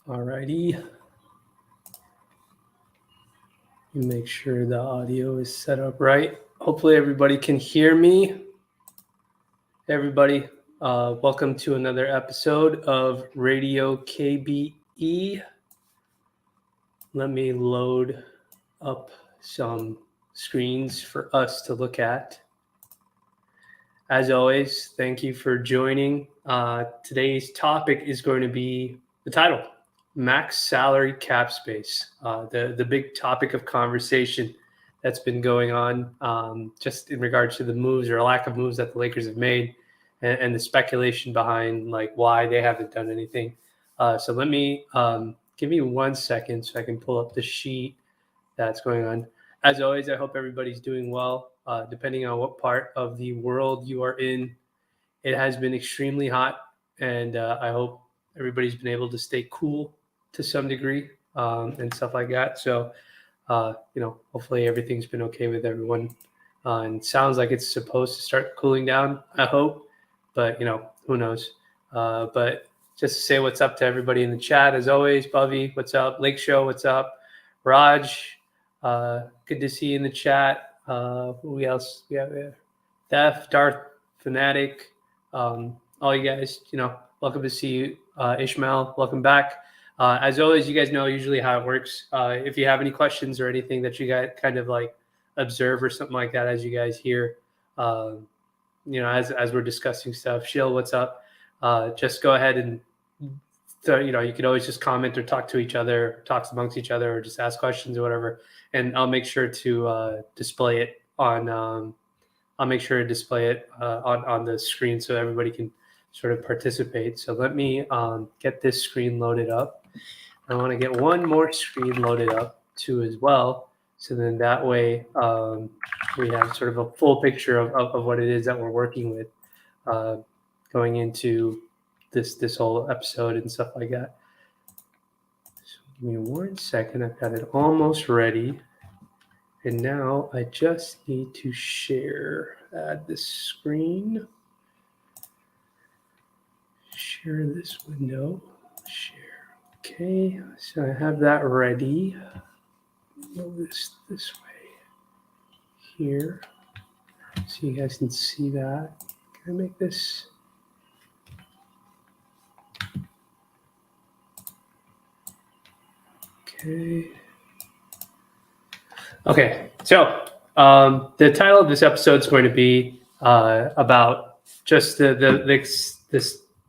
Alrighty. Make sure the audio is set up right. Hopefully everybody can hear me. Everybody, welcome to another episode of Radio KBE. Let me load up some screens for us to look at. As always, thank you for joining. Today's topic is going to be the title, Max Salary Cap Space, the big topic of conversation that's been going on just in regards to the moves or lack of moves that the Lakers have made and the speculation behind like why they haven't done anything. So let me give me 1 second so I can pull up the sheet that's going on. As always, I hope everybody's doing well. Depending on what part of the world you are in, it has been extremely hot, and I hope everybody's been able to stay cool to some degree and stuff like that. So, hopefully everything's been okay with everyone. And sounds like it's supposed to start cooling down, I hope, but, who knows. But just to say what's up to everybody in the chat, as always, Bubby, what's up? Lake Show, what's up? Raj, good to see you in the chat. Who else? We have Theft, Darth, Fanatic, all you guys, welcome to see you. Ishmael, welcome back. As always, you guys know usually how it works. If you have any questions or anything that you guys kind of like observe or something like that as you guys hear, as we're discussing stuff. Shill, what's up? Just go ahead and you can always just comment or talk to each other, talk amongst each other, or just ask questions or whatever. And I'll make sure to display it on. I'll make sure to display it on the screen so everybody can sort of participate. So let me get this screen loaded up. I want to get one more screen loaded up too as well. So then that way we have sort of a full picture of what it is that we're working with going into this whole episode and stuff like that. So give me 1 second. I've got it almost ready. And now I just need to add this screen. Share this window. Share. Okay, so I have that ready. Move this way here so you guys can see that. Can I make this? Okay, so the title of this episode is going to be about just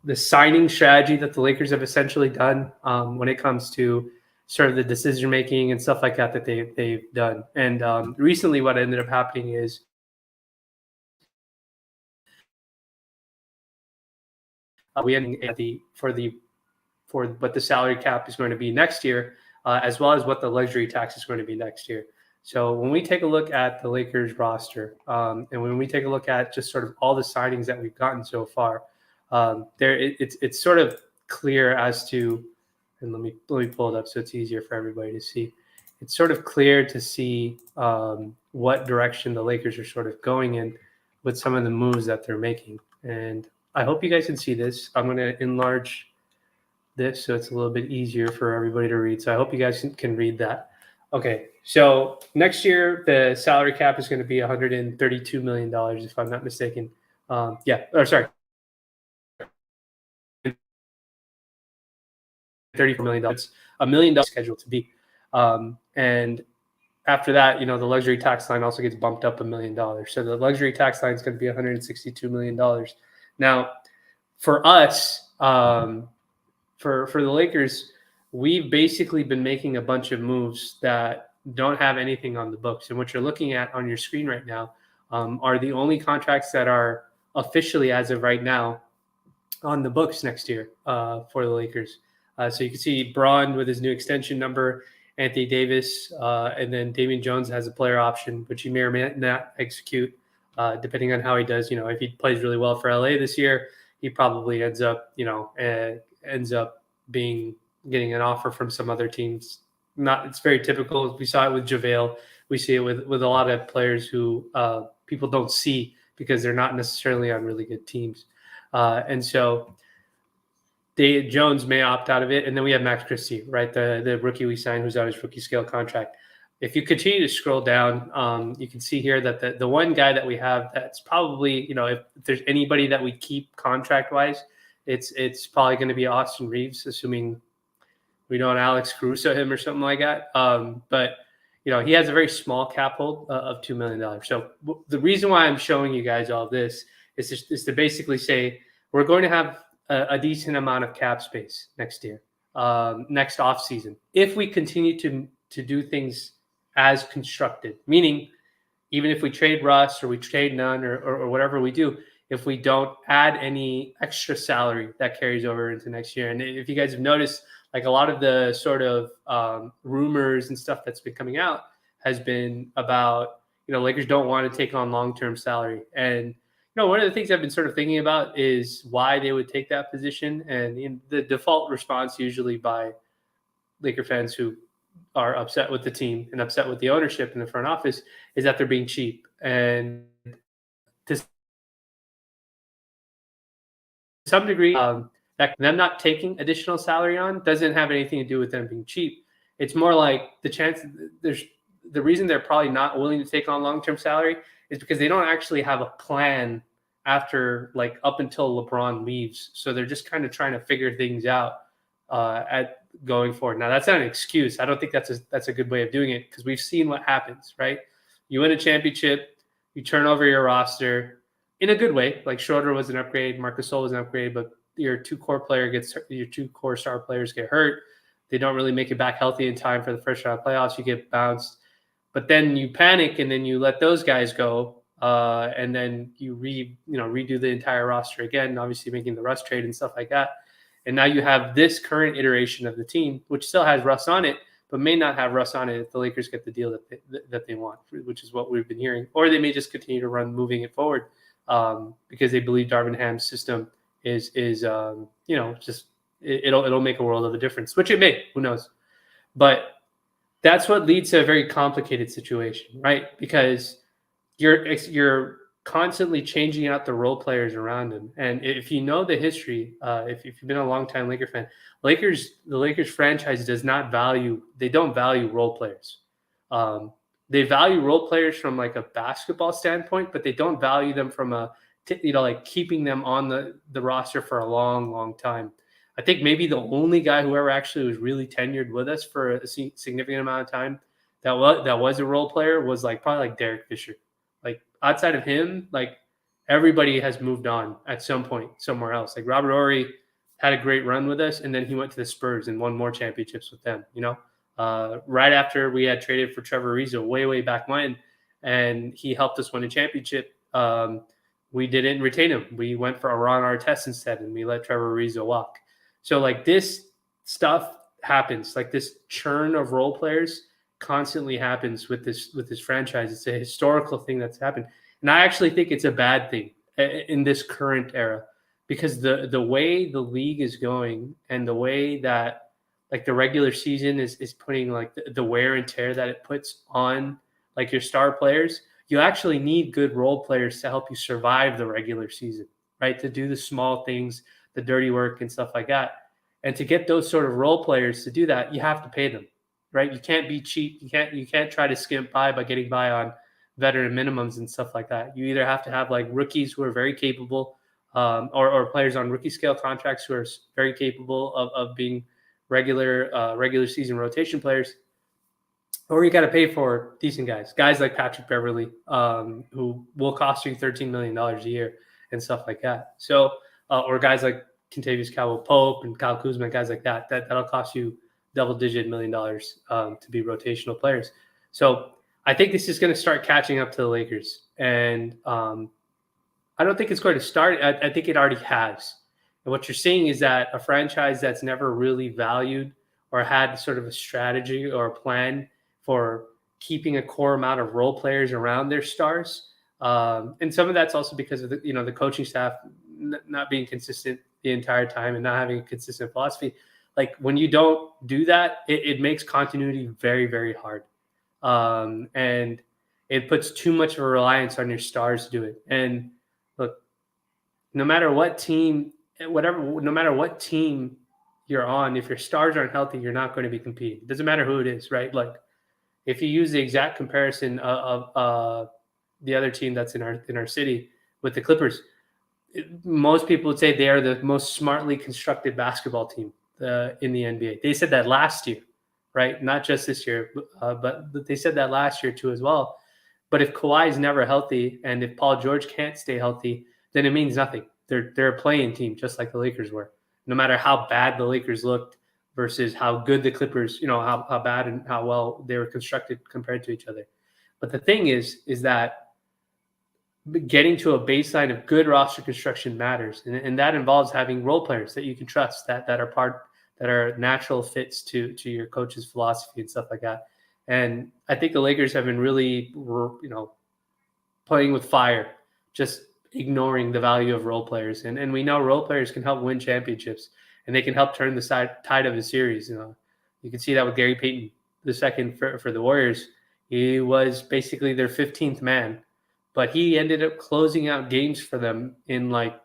the signing strategy that the Lakers have essentially done when it comes to sort of the decision making and stuff like that they've done. And recently, what ended up happening is we ended at for what the salary cap is going to be next year, as well as what the luxury tax is going to be next year. So when we take a look at the Lakers roster, and when we take a look at just sort of all the signings that we've gotten so far, it's sort of clear as to, and let me pull it up so it's easier for everybody to see. It's sort of clear to see what direction the Lakers are sort of going in with some of the moves that they're making. And I hope you guys can see this. I'm going to enlarge this so it's a little bit easier for everybody to read. So I hope you guys can read that. Okay, so next year the salary cap is going to be $132 million, if I'm not mistaken. Sorry, $34 million. It's $1 million scheduled to be. And after that, the luxury tax line also gets bumped up $1 million. So the luxury tax line is going to be $162 million. Now, for us, for the Lakers, we've basically been making a bunch of moves that don't have anything on the books. And what you're looking at on your screen right now are the only contracts that are officially, as of right now, on the books next year for the Lakers. So you can see Braun with his new extension number, Anthony Davis, and then Damian Jones has a player option, which he may or may not execute, depending on how he does. If he plays really well for LA this year, he probably ends up getting an offer from some other teams. It's very typical. We saw it with JaVale. We see it with a lot of players who people don't see because they're not necessarily on really good teams. And so Jones may opt out of it, and then we have Max Christie, right? The rookie we signed, who's on his rookie scale contract. If you continue to scroll down, you can see here that the one guy that we have that's probably, if there's anybody that we keep contract wise, it's probably going to be Austin Reeves, assuming we don't Alex Caruso him or something like that. But he has a very small cap hold of $2 million. So the reason why I'm showing you guys all this is to basically say we're going to have a decent amount of cap space next year, next off season, if we continue to do things as constructed. Meaning, even if we trade Russ or we trade none or whatever we do, if we don't add any extra salary that carries over into next year. And if you guys have noticed, like a lot of the sort of rumors and stuff that's been coming out has been about, Lakers don't want to take on long-term salary. And, one of the things I've been sort of thinking about is why they would take that position. And the default response usually by Laker fans who are upset with the team and upset with the ownership in the front office is that they're being cheap. And to some degree, that them not taking additional salary on doesn't have anything to do with them being cheap. It's more like the reason they're probably not willing to take on long-term salary is because they don't actually have a plan after, like, up until LeBron leaves. So they're just kind of trying to figure things out at going forward. Now, that's not an excuse. I don't think that's a good way of doing it, because we've seen what happens, right? You win a championship, you turn over your roster in a good way. Like Schroeder was an upgrade, Marcus Gasol was an upgrade, but your two core star players get hurt. They don't really make it back healthy in time for the first round of playoffs. You get bounced, but then you panic and then you let those guys go, and then you redo the entire roster again. Obviously, making the Russ trade and stuff like that. And now you have this current iteration of the team, which still has Russ on it, but may not have Russ on it if the Lakers get the deal that they want, which is what we've been hearing. Or they may just continue to run moving it forward because they believe Darvin Ham's system is just it'll make a world of a difference, which it may. Who knows? But that's what leads to a very complicated situation, right? Because you're constantly changing out the role players around him. And if you know the history, if you've been a longtime Laker fan, the Lakers franchise don't value role players. They value role players from like a basketball standpoint, but they don't value them from like keeping them on the roster for a long, long time. I think maybe the only guy who ever actually was really tenured with us for a significant amount of time that was a role player was probably Derek Fisher. Like outside of him, like everybody has moved on at some point somewhere else. Like Robert Horry had a great run with us, and then he went to the Spurs and won more championships with them. Right after we had traded for Trevor Ariza way back when, and he helped us win a championship. We didn't retain him. We went for Aaron Artest instead, and we let Trevor Ariza walk. So like this stuff happens, like this churn of role players constantly happens with this franchise. It's a historical thing that's happened. And I actually think it's a bad thing in this current era, because the way the league is going and the way that like the regular season is putting like the wear and tear that it puts on like your star players, you actually need good role players to help you survive the regular season, right? To do the small things, the dirty work and stuff like that. And to get those sort of role players to do that, you have to pay them, right? You can't be cheap. You can't try to skimp by getting by on veteran minimums and stuff like that. You either have to have like rookies who are very capable, or players on rookie scale contracts who are very capable of being regular season rotation players, or you got to pay for decent guys like Patrick Beverley, who will cost you $13 million a year and stuff like that. So, or guys like Kentavious Caldwell-Pope and Kyle Kuzma, guys like that'll cost you double-digit $1 million to be rotational players. So I think this is going to start catching up to the Lakers, and I don't think it's going to start. I think it already has. And what you're seeing is that a franchise that's never really valued or had sort of a strategy or a plan for keeping a core amount of role players around their stars. And some of that's also because of the coaching staff not being consistent the entire time and not having a consistent philosophy. Like when you don't do that, it makes continuity very, very hard. And it puts too much of a reliance on your stars to do it. And look, no matter what team no matter what team you're on, if your stars aren't healthy, you're not going to be competing. It doesn't matter who it is, right? Like if you use the exact comparison of the other team that's in our city with the Clippers, most people would say they are the most smartly constructed basketball team in the NBA. They said that last year, right? Not just this year, but they said that last year too as well. But if Kawhi is never healthy and if Paul George can't stay healthy, then it means nothing. They're a playing team just like the Lakers were. No matter how bad the Lakers looked versus how good the Clippers, how bad and how well they were constructed compared to each other. But the thing is that getting to a baseline of good roster construction matters, and that involves having role players that you can trust that are natural fits to your coach's philosophy and stuff like that. And I think the Lakers have been really, playing with fire, just ignoring the value of role players. And we know role players can help win championships, and they can help turn the tide of a series. You can see that with Gary Payton, the second for the Warriors. He was basically their 15th man, but he ended up closing out games for them in like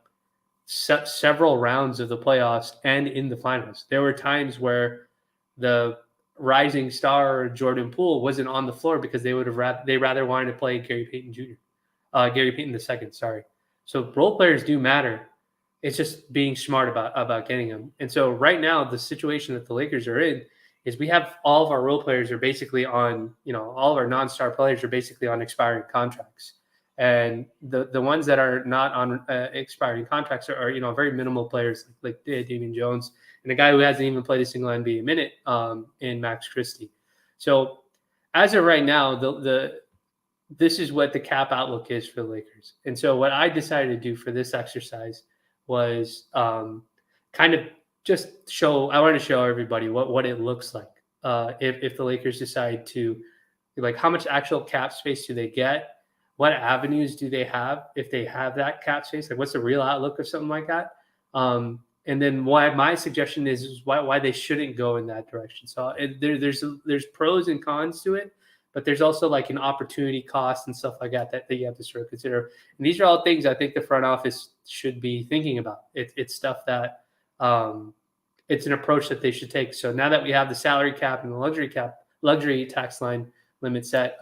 several rounds of the playoffs and in the finals. There were times where the rising star Jordan Poole wasn't on the floor because they rather wanted to play Gary Payton Jr., Gary Payton II. Sorry. So role players do matter. It's just being smart about getting them. And so right now, the situation that the Lakers are in is we have all of our role players are basically on, all of our non-star players are basically on expiring contracts. And the ones that are not on expiring contracts are very minimal players like Damian Jones and a guy who hasn't even played a single NBA minute in Max Christie. So as of right now, this is what the cap outlook is for the Lakers. And so what I decided to do for this exercise was kind of just I wanted to show everybody what it looks like if the Lakers decide to, like, how much actual cap space do they get? What avenues do they have if they have that cap space? Like, what's the real outlook of something like that? And then why my suggestion is why they shouldn't go in that direction. So there's pros and cons to it, but there's also like an opportunity cost and stuff like that you have to sort of consider. And these are all things I think the front office should be thinking about. It's stuff that it's an approach that they should take. So now that we have the salary cap and the luxury tax line limit set,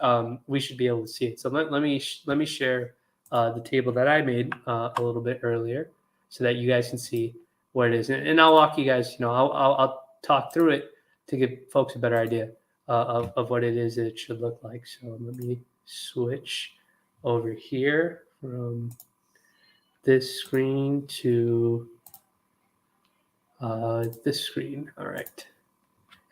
we should be able to see it. So let me share the table that I made a little bit earlier so that you guys can see what it is. And I'll walk you guys, I'll talk through it to give folks a better idea of what it is that it should look like. So let me switch over here from this screen to this screen. All right.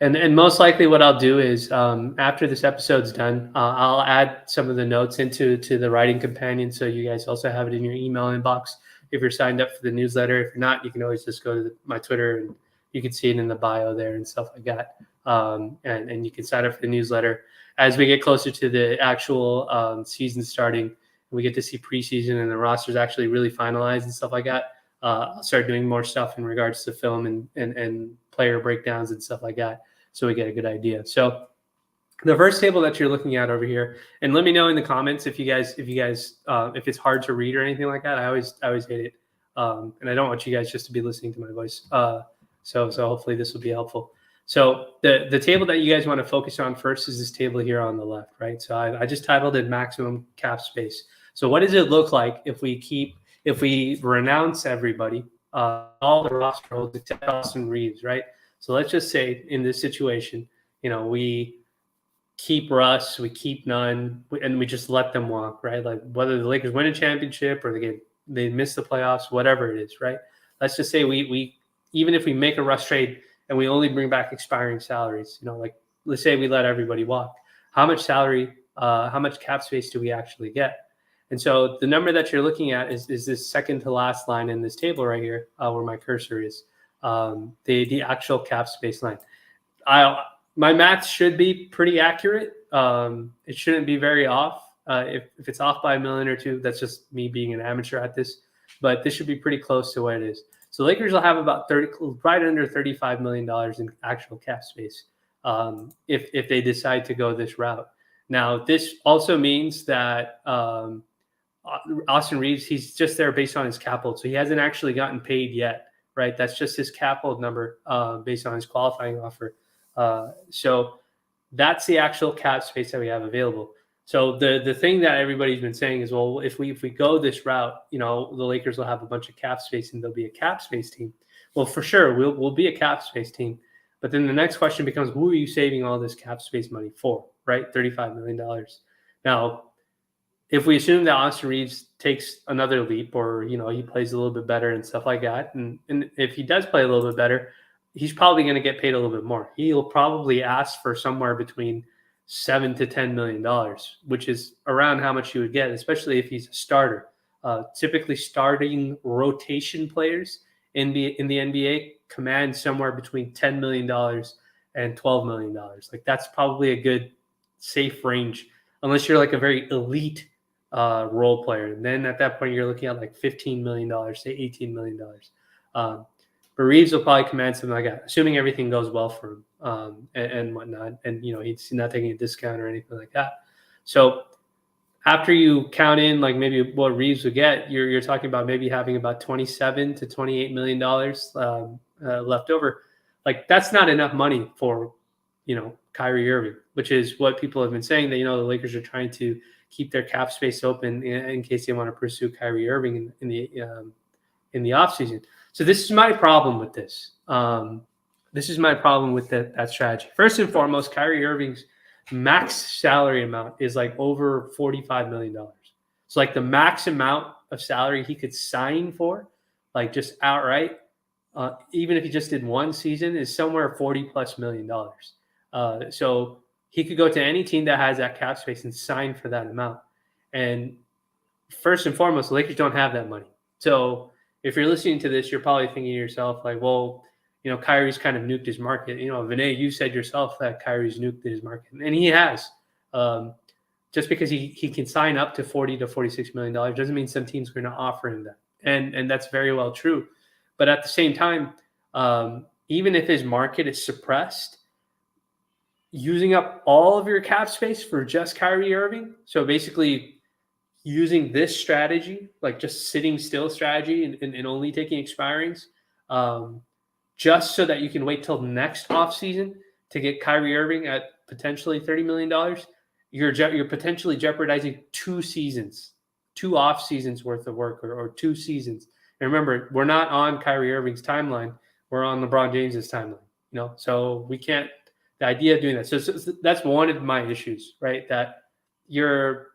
And most likely what I'll do is after this episode's done, I'll add some of the notes into the writing companion, so you guys also have it in your email inbox if you're signed up for the newsletter. If you're not, you can always just go to my Twitter and you can see it in the bio there and stuff like that. And you can sign up for the newsletter. As we get closer to the actual season starting, we get to see preseason and the rosters actually really finalized and stuff like that. I'll start doing more stuff in regards to film and player breakdowns and stuff like that, so we get a good idea. So the first table that you're looking at over here, and let me know in the comments if it's hard to read or anything like that. I always hate it, and I don't want you guys just to be listening to my voice. So hopefully this will be helpful. So the table that you guys want to focus on first is this table here on the left, right? So I just titled it maximum cap space. So what does it look like if we renounce everybody, all the roster holds except Austin Reeves, right? So let's just say in this situation, we keep Russ, we keep Nunn, and we just let them walk, right? Like whether the Lakers win a championship or they miss the playoffs, whatever it is, right? Let's just say we even if we make a Russ trade and we only bring back expiring salaries, like let's say we let everybody walk, how much cap space do we actually get? And so the number that you're looking at is this second to last line in this table right here, where my cursor is, the actual cap space line. My math should be pretty accurate. It shouldn't be very off. If it's off by $1 million or $2 million, that's just me being an amateur at this. But this should be pretty close to what it is. So Lakers will have about right under $35 million in actual cap space if they decide to go this route. Now, this also means that Austin Reeves, he's just there based on his capital. So he hasn't actually gotten paid yet. right? That's just his cap hold number based on his qualifying offer. So that's the actual cap space that we have available. So the thing that everybody's been saying is, well, if we go this route, the Lakers will have a bunch of cap space and they'll be a cap space team. Well, for sure, we'll be a cap space team. But then the next question becomes, who are you saving all this cap space money for, right? $35 million. Now, if we assume that Austin Reeves takes another leap, or he plays a little bit better and stuff like that, and if he does play a little bit better, he's probably going to get paid a little bit more. He'll probably ask for somewhere between $7 to $10 million, which is around how much you would get, especially if he's a starter. Typically, starting rotation players in the NBA command somewhere between $10 million and $12 million. Like, that's probably a good safe range, unless you're like a very elite role player. And then at that point, you're looking at like $15 million, say $18 million. But Reeves will probably command something like that, assuming everything goes well for him and whatnot. And, he's not taking a discount or anything like that. So after you count in like maybe what Reeves would get, you're talking about maybe having about $27 to $28 million left over. Like, that's not enough money for, Kyrie Irving, which is what people have been saying, that, the Lakers are trying to keep their cap space open in case they want to pursue Kyrie Irving in the offseason. So this is my problem with this. This is my problem with that strategy. First and foremost, Kyrie Irving's max salary amount is like over $45 million. So like the max amount of salary he could sign for, like just outright, even if he just did one season, is somewhere $40+ million. So he could go to any team that has that cap space and sign for that amount. And first and foremost, the Lakers don't have that money. So if you're listening to this, you're probably thinking to yourself, like, well, Kyrie's kind of nuked his market. Vinay, you said yourself that Kyrie's nuked his market, and he has. Just because he can sign up to $40 to $46 million doesn't mean some teams are going to offer him that, and that's very well true. But at the same time, even if his market is suppressed, using up all of your cap space for just Kyrie Irving, so basically using this strategy, like just sitting still strategy and only taking expirings, just so that you can wait till next offseason to get Kyrie Irving at potentially $30 million, you're potentially jeopardizing 2 seasons, 2 off seasons worth of work, or 2 seasons. And remember, we're not on Kyrie Irving's timeline. We're on LeBron James's timeline, so we can't, the idea of doing that. So that's one of my issues, right? That you're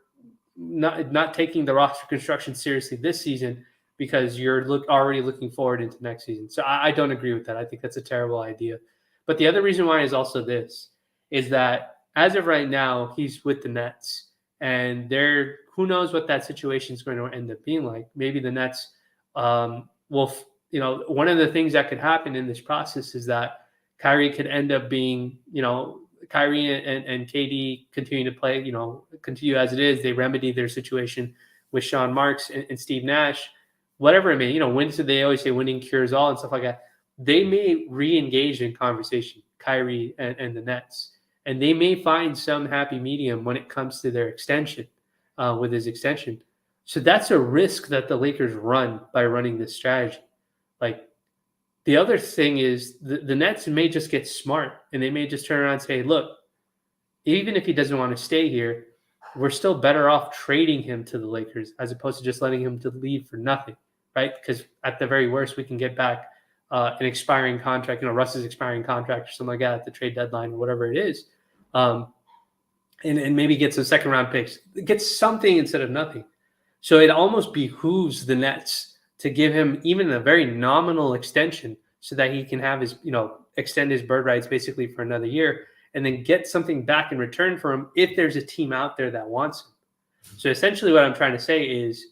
not taking the roster construction seriously this season because you're already looking forward into next season. So I don't agree with that. I think that's a terrible idea. But the other reason why is also this, is that as of right now, he's with the Nets, and who knows what that situation is going to end up being like. Maybe the Nets will, one of the things that could happen in this process is that Kyrie could end up being, Kyrie and KD continue to play, continue as it is. They remedy their situation with Sean Marks and Steve Nash, whatever it may, they always say winning cures all and stuff like that. They may re-engage in conversation, Kyrie and the Nets, and they may find some happy medium when it comes to their extension, with his extension. So that's a risk that the Lakers run by running this strategy. Like, the other thing is the Nets may just get smart, and they may just turn around and say, look, even if he doesn't want to stay here, we're still better off trading him to the Lakers as opposed to just letting him to leave for nothing, right? Because at the very worst, we can get back an expiring contract, Russ's expiring contract or something like that at the trade deadline or whatever it is, and maybe get some second-round picks. Get something instead of nothing. So it almost behooves the Nets to give him even a very nominal extension so that he can have his, extend his bird rights basically for another year, and then get something back in return for him if there's a team out there that wants him. So essentially what I'm trying to say is,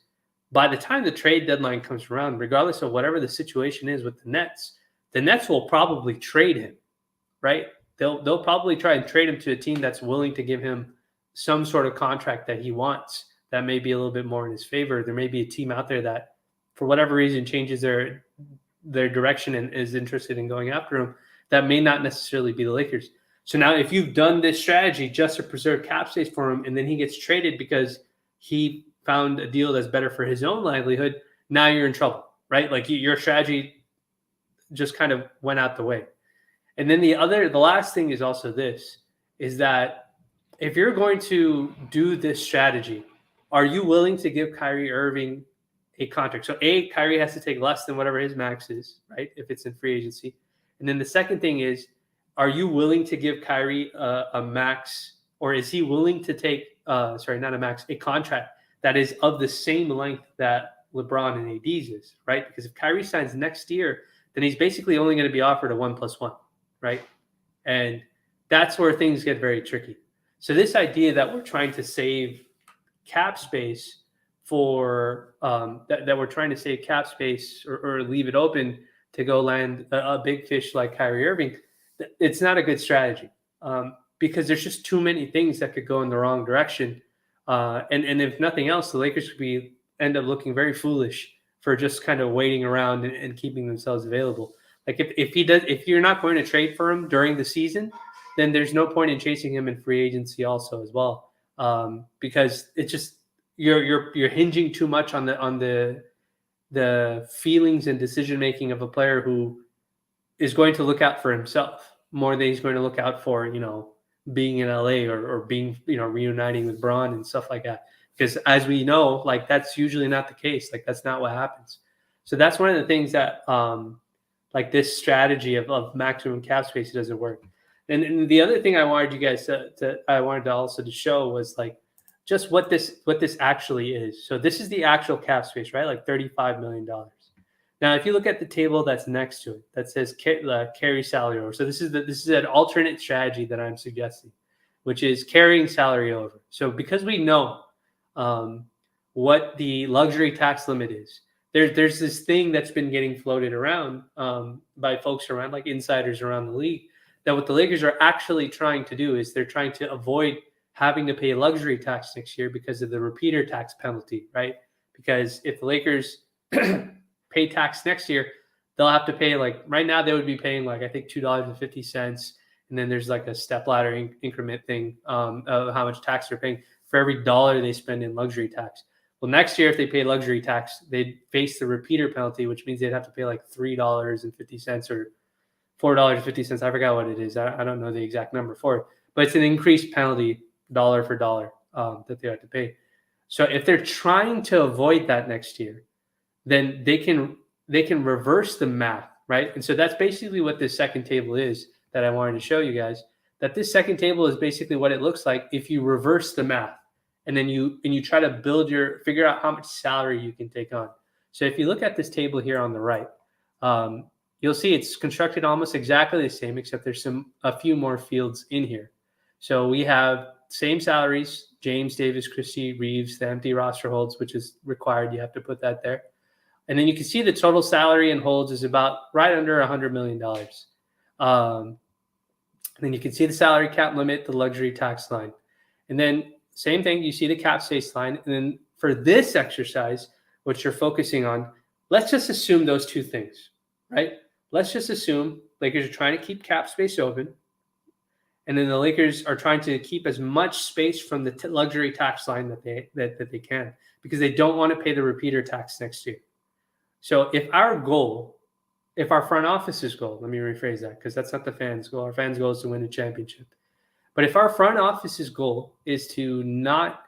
by the time the trade deadline comes around, regardless of whatever the situation is with the Nets will probably trade him, right? They'll probably try and trade him to a team that's willing to give him some sort of contract that he wants that may be a little bit more in his favor. There may be a team out there that, for whatever reason, changes their direction and is interested in going after him. That may not necessarily be the Lakers. So now if you've done this strategy just to preserve cap space for him, and then he gets traded because he found a deal that's better for his own livelihood, now you're in trouble, right? Like, your strategy just kind of went out the way. And then the last thing is also this, is that if you're going to do this strategy, are you willing to give Kyrie Irving a contract? So Kyrie has to take less than whatever his max is, right? If it's in free agency. And then the second thing is, are you willing to give Kyrie a max, or is he willing to take, not a max, a contract that is of the same length that LeBron and AD's is, right? Because if Kyrie signs next year, then he's basically only going to be offered a 1+1, right? And that's where things get very tricky. So this idea that we're trying to save cap space for that we're trying to save cap space or leave it open to go land a big fish like Kyrie Irving, it's not a good strategy because there's just too many things that could go in the wrong direction. And if nothing else, the Lakers could end up looking very foolish for just kind of waiting around and keeping themselves available. Like if you're not going to trade for him during the season, then there's no point in chasing him in free agency also as well, because it's just you're hinging too much on the feelings and decision making of a player who is going to look out for himself more than he's going to look out for being in LA or being reuniting with Bron and stuff like that. Because as we know, like that's usually not the case. Like that's not what happens. So that's one of the things that like this strategy of maximum cap space doesn't work. And the other thing I wanted you guys to show was like just what this actually is. So this is the actual cap space, right? Like $35 million. Now, if you look at the table that's next to it, that says carry salary over. So this is an alternate strategy that I'm suggesting, which is carrying salary over. So because we know what the luxury tax limit is, there's this thing that's been getting floated around by folks around, like insiders around the league, that what the Lakers are actually trying to do is they're trying to avoid having to pay luxury tax next year because of the repeater tax penalty, right? Because if the Lakers pay tax next year, they'll have to pay, like right now they would be paying like I think $2.50, and then there's like a step ladder increment thing of how much tax they're paying for every dollar they spend in luxury tax. Well, next year if they pay luxury tax, they'd face the repeater penalty, which means they'd have to pay like $3.50 or $4.50. I forgot what it is. I don't know the exact number for it, but it's an increased penalty dollar for dollar that they have to pay. So if they're trying to avoid that next year, then they can reverse the math, right? And so that's basically what this second table is that I wanted to show you guys, that this second table is basically what it looks like if you reverse the math and then you try to figure out how much salary you can take on. So if you look at this table here on the right, you'll see it's constructed almost exactly the same, except there's a few more fields in here. So we have same salaries, James, Davis, Christie, Reeves, the empty roster holds, which is required. You have to put that there. And then you can see the total salary and holds is about right under $100 million. Then you can see the salary cap limit, the luxury tax line. And then same thing, you see the cap space line. And then for this exercise, what you're focusing on, let's just assume those two things, right? Let's just assume Lakers are trying to keep cap space open. And then the Lakers are trying to keep as much space from the luxury tax line that they can, because they don't want to pay the repeater tax next year. So if our front office's goal, let me rephrase that because that's not the fans' goal. Our fans' goal is to win a championship. But if our front office's goal is to not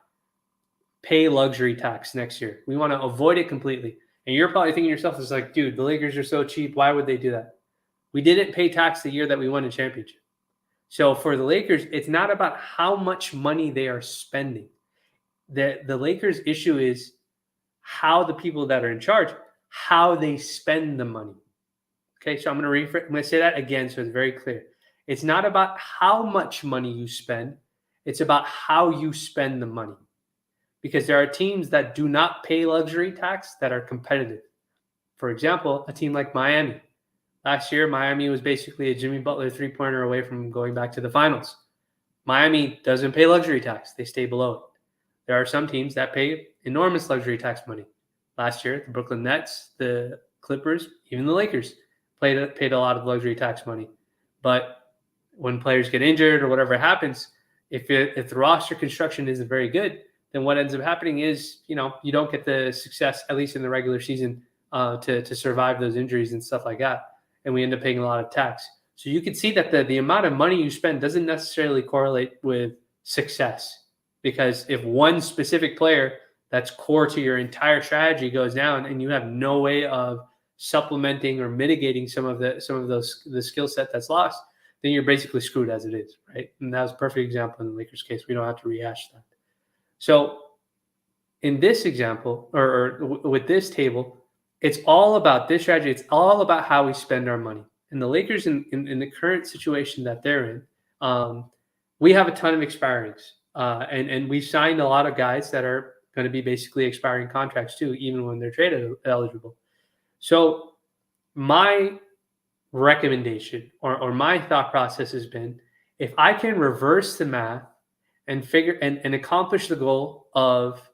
pay luxury tax next year, we want to avoid it completely. And you're probably thinking to yourself, it's like, dude, the Lakers are so cheap. Why would they do that? We didn't pay tax the year that we won a championship. So for the Lakers, it's not about how much money they are spending. The Lakers' issue is how the people that are in charge, how they spend the money. Okay, so I'm going to say that again so it's very clear. It's not about how much money you spend. It's about how you spend the money. Because there are teams that do not pay luxury tax that are competitive. For example, a team like Miami. Last year, Miami was basically a Jimmy Butler three-pointer away from going back to the finals. Miami doesn't pay luxury tax. They stay below it. There are some teams that pay enormous luxury tax money. Last year, the Brooklyn Nets, the Clippers, even the Lakers paid a lot of luxury tax money. But when players get injured or whatever happens, if the roster construction isn't very good, then what ends up happening is, you don't get the success, at least in the regular season, to survive those injuries and stuff like that. and we end up paying a lot of tax. So you can see that the amount of money you spend doesn't necessarily correlate with success, because if one specific player that's core to your entire strategy goes down and you have no way of supplementing or mitigating some of the skill set that's lost, then you're basically screwed as it is, right? And that was a perfect example in the Lakers case. We don't have to rehash that. So in this example, or with this table, it's all about this strategy. It's all about how we spend our money. And the Lakers, in the current situation that they're in, we have a ton of expirings. And we've signed a lot of guys that are going to be basically expiring contracts too, even when they're trade eligible. So my recommendation or my thought process has been, if I can reverse the math and figure and accomplish the goal of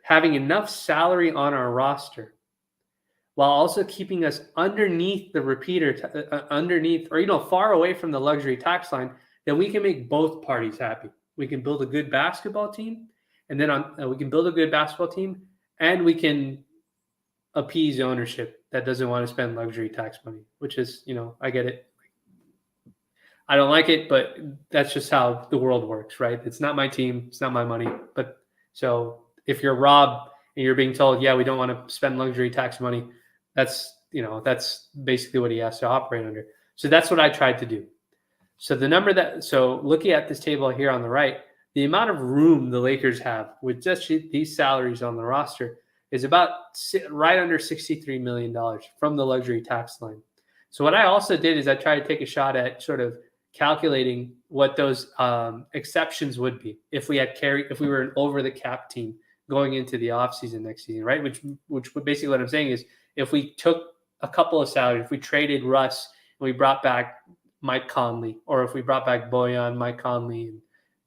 having enough salary on our roster while also keeping us underneath the repeater, underneath, or far away from the luxury tax line, then we can make both parties happy. We can build a good basketball team, and then we can build a good basketball team, and we can appease ownership that doesn't want to spend luxury tax money, which is, I get it. I don't like it, but that's just how the world works, right? It's not my team. It's not my money. But so if you're Rob and you're being told, yeah, we don't want to spend luxury tax money, that's basically what he has to operate under. So that's what I tried to do. So looking at this table here on the right, the amount of room the Lakers have with just these salaries on the roster is about right under $63 million from the luxury tax line. So what I also did is I tried to take a shot at sort of calculating what those exceptions would be if we were an over the cap team going into the offseason next season, right? Which basically what I'm saying is, if we took a couple of salaries, if we traded Russ and we brought back Mike Conley, or if we brought back Bojan, Mike Conley, and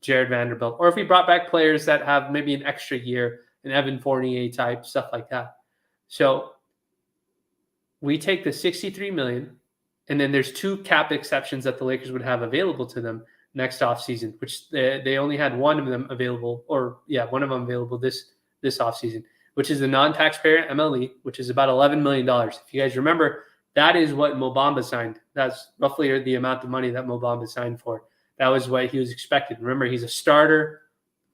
Jared Vanderbilt, or if we brought back players that have maybe an extra year, an Evan Fournier type, stuff like that. So we take the $63 million, and then there's two cap exceptions that the Lakers would have available to them next offseason, which they only had one of them available, this offseason, which is the non-taxpayer MLE, which is about $11 million. If you guys remember, that is what Mo Bamba signed. That's roughly the amount of money that Mo Bamba signed for. That was what he was expected. Remember, he's a starter,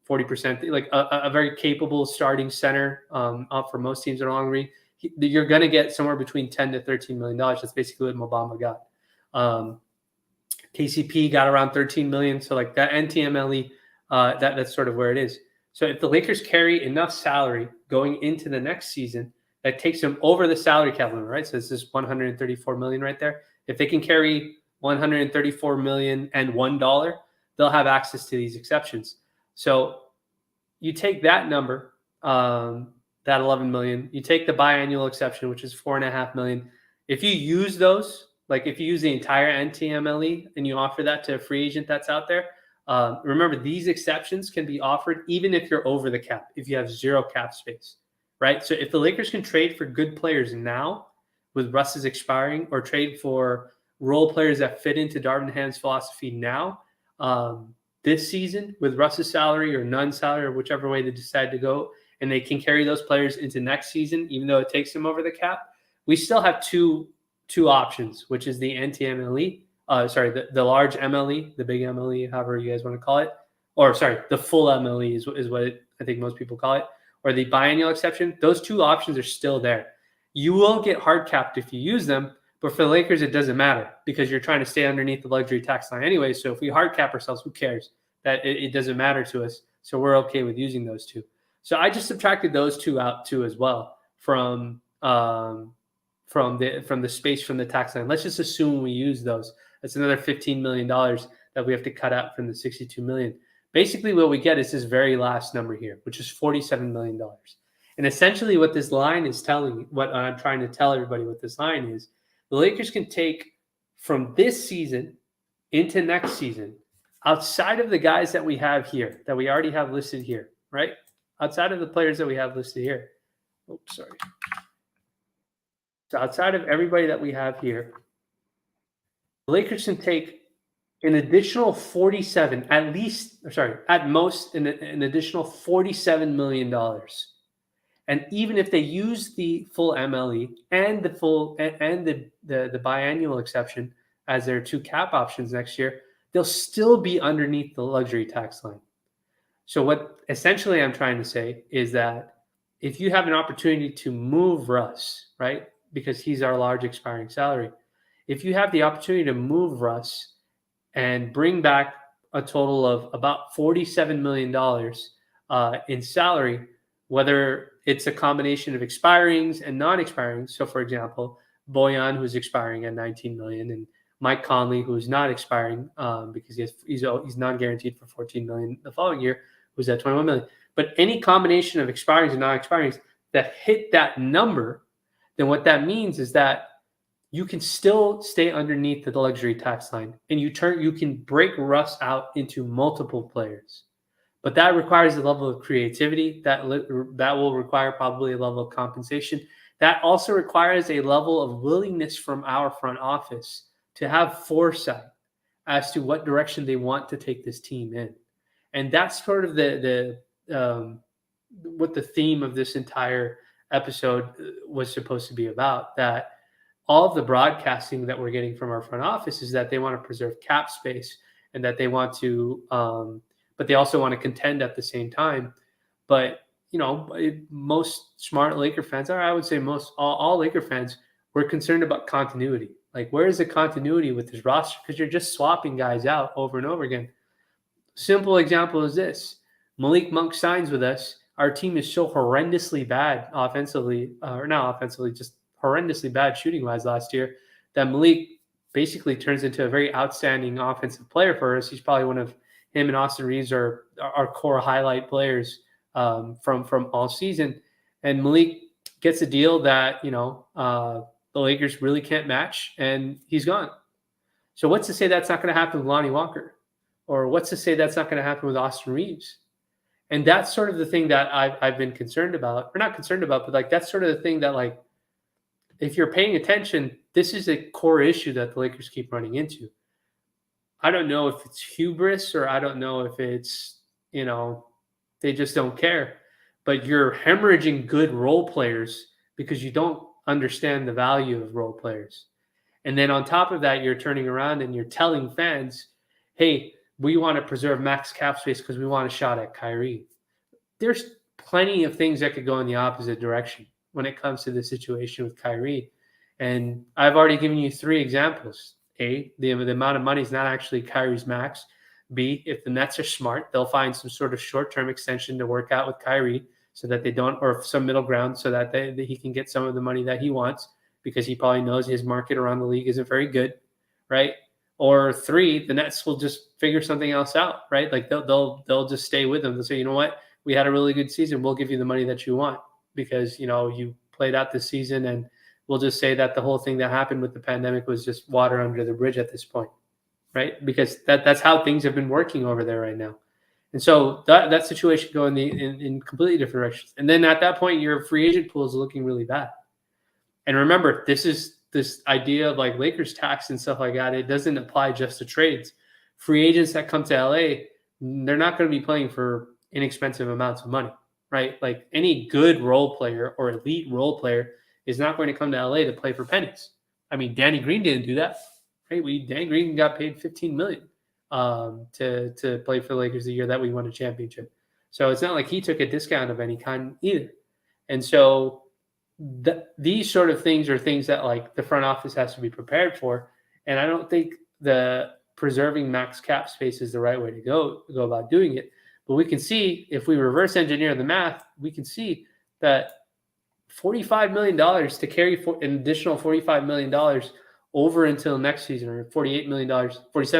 40%, like a very capable starting center for most teams that are long read. You're going to get somewhere between $10 to $13 million. That's basically what Mo Bamba got. KCP got around $13 million. So like that NTMLE, that's sort of where it is. So if the Lakers carry enough salary going into the next season, that takes them over the salary cap limit, right? So this is $134 million right there. If they can carry $134 million and $1, they'll have access to these exceptions. So you take that number, that $11 million, you take the biannual exception, which is $4.5 million. If you use those, like if you use the entire NTMLE and you offer that to a free agent that's out there, remember, these exceptions can be offered even if you're over the cap, if you have zero cap space, right? So if the Lakers can trade for good players now with Russ's expiring, or trade for role players that fit into Darvin Ham's philosophy now, this season with Russ's salary or none salary, or whichever way they decide to go, and they can carry those players into next season, even though it takes them over the cap, we still have two options, which is the NTMLE, the large MLE, the big MLE, however you guys want to call it, or the full MLE is what I think most people call it, or the biennial exception. Those two options are still there. You will get hard capped if you use them, but for the Lakers, it doesn't matter because you're trying to stay underneath the luxury tax line anyway. So if we hard cap ourselves, who cares? That it doesn't matter to us. So we're okay with using those two. So I just subtracted those two out too as well from the space from the tax line. Let's just assume we use those. That's another $15 million that we have to cut out from the $62 million. Basically, what we get is this very last number here, which is $47 million. And essentially what this line is telling, what I'm trying to tell everybody with this line is, the Lakers can take from this season into next season, outside of the guys that we have here, that we already have listed here, right? Outside of the players that we have listed here. Oops, sorry. So outside of everybody that we have here, the Lakers can take an additional at most an additional $47 million. And even if they use the full MLE and the full and the biannual exception as their two cap options next year, they'll still be underneath the luxury tax line. So what essentially I'm trying to say is that if you have an opportunity to move Russ, right, because he's our large expiring salary, if you have the opportunity to move Russ and bring back a total of about $47 million in salary, whether it's a combination of expirings and non-expirings. So, for example, Boyan, who's expiring at $19 million, and Mike Conley, who's not expiring because he's non-guaranteed for $14 million the following year, who's at $21 million. But any combination of expirings and non-expirings that hit that number, then what that means is that you can still stay underneath the luxury tax line, and you can break Russ out into multiple players. But that requires a level of creativity. That will require probably a level of compensation. That also requires a level of willingness from our front office to have foresight as to what direction they want to take this team in. And that's sort of what the theme of this entire episode was supposed to be about. That all of the broadcasting that we're getting from our front office is that they want to preserve cap space, and that they want to, but they also want to contend at the same time. But, most smart Laker fans, or I would say all Laker fans, were concerned about continuity. Like, where is the continuity with this roster? Because you're just swapping guys out over and over again. Simple example is this. Malik Monk signs with us. Our team is so horrendously bad offensively, or not offensively, just horrendously bad shooting-wise last year, that Malik basically turns into a very outstanding offensive player for us. He's probably one of him and Austin Reeves are our core highlight players from all season. And Malik gets a deal that, the Lakers really can't match, and he's gone. So what's to say that's not going to happen with Lonnie Walker? Or what's to say that's not going to happen with Austin Reeves? And that's sort of the thing that I've been concerned about, or not concerned about, but that's sort of the thing that, if you're paying attention, this is a core issue that the Lakers keep running into. I don't know if it's hubris, or I don't know if it's, they just don't care. But you're hemorrhaging good role players because you don't understand the value of role players. And then on top of that, you're turning around and you're telling fans, hey, we want to preserve max cap space because we want a shot at Kyrie. There's plenty of things that could go in the opposite direction when it comes to the situation with Kyrie. And I've already given you 3 examples. A, the amount of money is not actually Kyrie's max. B, if the Nets are smart, they'll find some sort of short-term extension to work out with Kyrie so that they don't, or some middle ground so that he can get some of the money that he wants, because he probably knows his market around the league isn't very good, right? Or 3, the Nets will just figure something else out, right? Like they'll just stay with them. They'll say, you know what, we had a really good season. We'll give you the money that you want because, you played out this season, and we'll just say that the whole thing that happened with the pandemic was just water under the bridge at this point, right? Because that's how things have been working over there right now. And so that situation go in completely different directions. And then at that point, your free agent pool is looking really bad. And remember, this idea of Lakers tax and stuff like that, it doesn't apply just to trades. Free agents that come to LA, they're not going to be playing for inexpensive amounts of money, right? Like any good role player or elite role player is not going to come to LA to play for pennies. I mean, Danny Green didn't do that, right? Danny Green got paid $15 million to play for the Lakers the year that we won a championship. So it's not like he took a discount of any kind either. And so these sort of things are things that the front office has to be prepared for. And I don't think the preserving max cap space is the right way to go about doing it. But we can see, if we reverse engineer the math, we can see that $45 million to carry an additional $45 million over until next season, or $47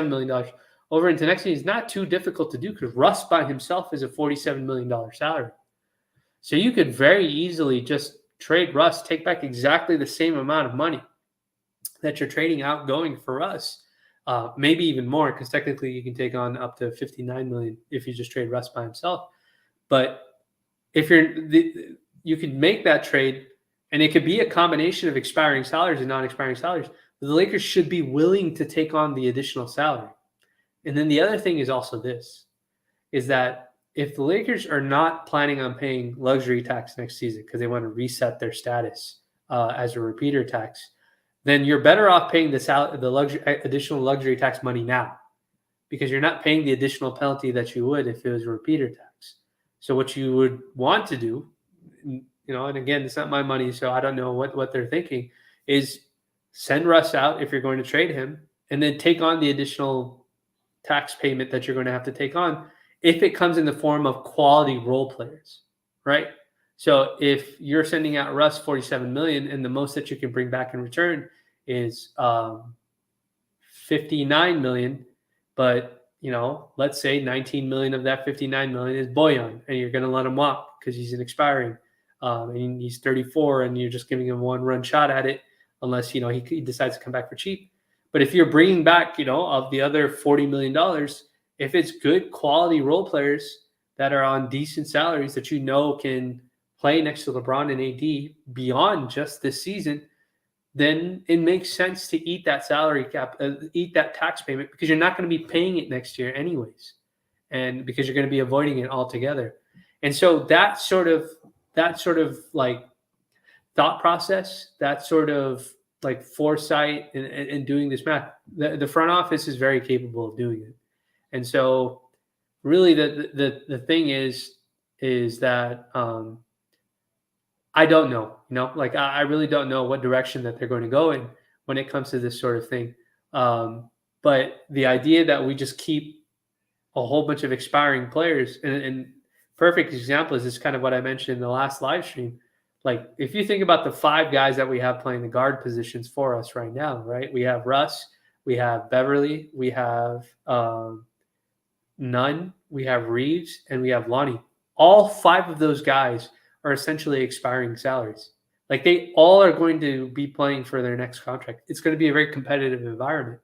million over into next season is not too difficult to do, because Russ by himself is a $47 million salary. So you could very easily just trade Russ, take back exactly the same amount of money that you're trading outgoing for Russ, maybe even more, because technically you can take on up to $59 million if you just trade Russ by himself. But if you could make that trade, and it could be a combination of expiring salaries and non-expiring salaries. But the Lakers should be willing to take on the additional salary. And then the other thing is also this, is that if the Lakers are not planning on paying luxury tax next season because they want to reset their status as a repeater tax, then you're better off paying the additional luxury tax money now, because you're not paying the additional penalty that you would if it was a repeater tax. So what you would want to do, and again, it's not my money, so I don't know what they're thinking, is send Russ out if you're going to trade him, and then take on the additional tax payment that you're going to have to take on if it comes in the form of quality role players, right? So if you're sending out Russ $47 million and the most that you can bring back in return is $59 million, but let's say $19 million of that $59 million is Bojan, and you're going to let him walk because he's an expiring, and he's 34, and you're just giving him one run shot at it, unless he decides to come back for cheap. But if you're bringing back, of the other $40 million, if it's good quality role players that are on decent salaries that can play next to LeBron and AD beyond just this season, then it makes sense to eat that salary cap, eat that tax payment, because you're not going to be paying it next year anyways, and because you're going to be avoiding it altogether. And so that sort of like thought process, that sort of like foresight and doing this math, the front office is very capable of doing it. And so really the thing is that I don't know, I really don't know what direction that they're going to go in when it comes to this sort of thing. But the idea that we just keep a whole bunch of expiring players, and perfect example is kind of what I mentioned in the last live stream. Like, if you think about the 5 guys that we have playing the guard positions for us right now, right? We have Russ, we have Beverly, we have Nunn, we have Reeves, and we have Lonnie. All 5 of those guys are essentially expiring salaries. Like, they all are going to be playing for their next contract. It's going to be a very competitive environment.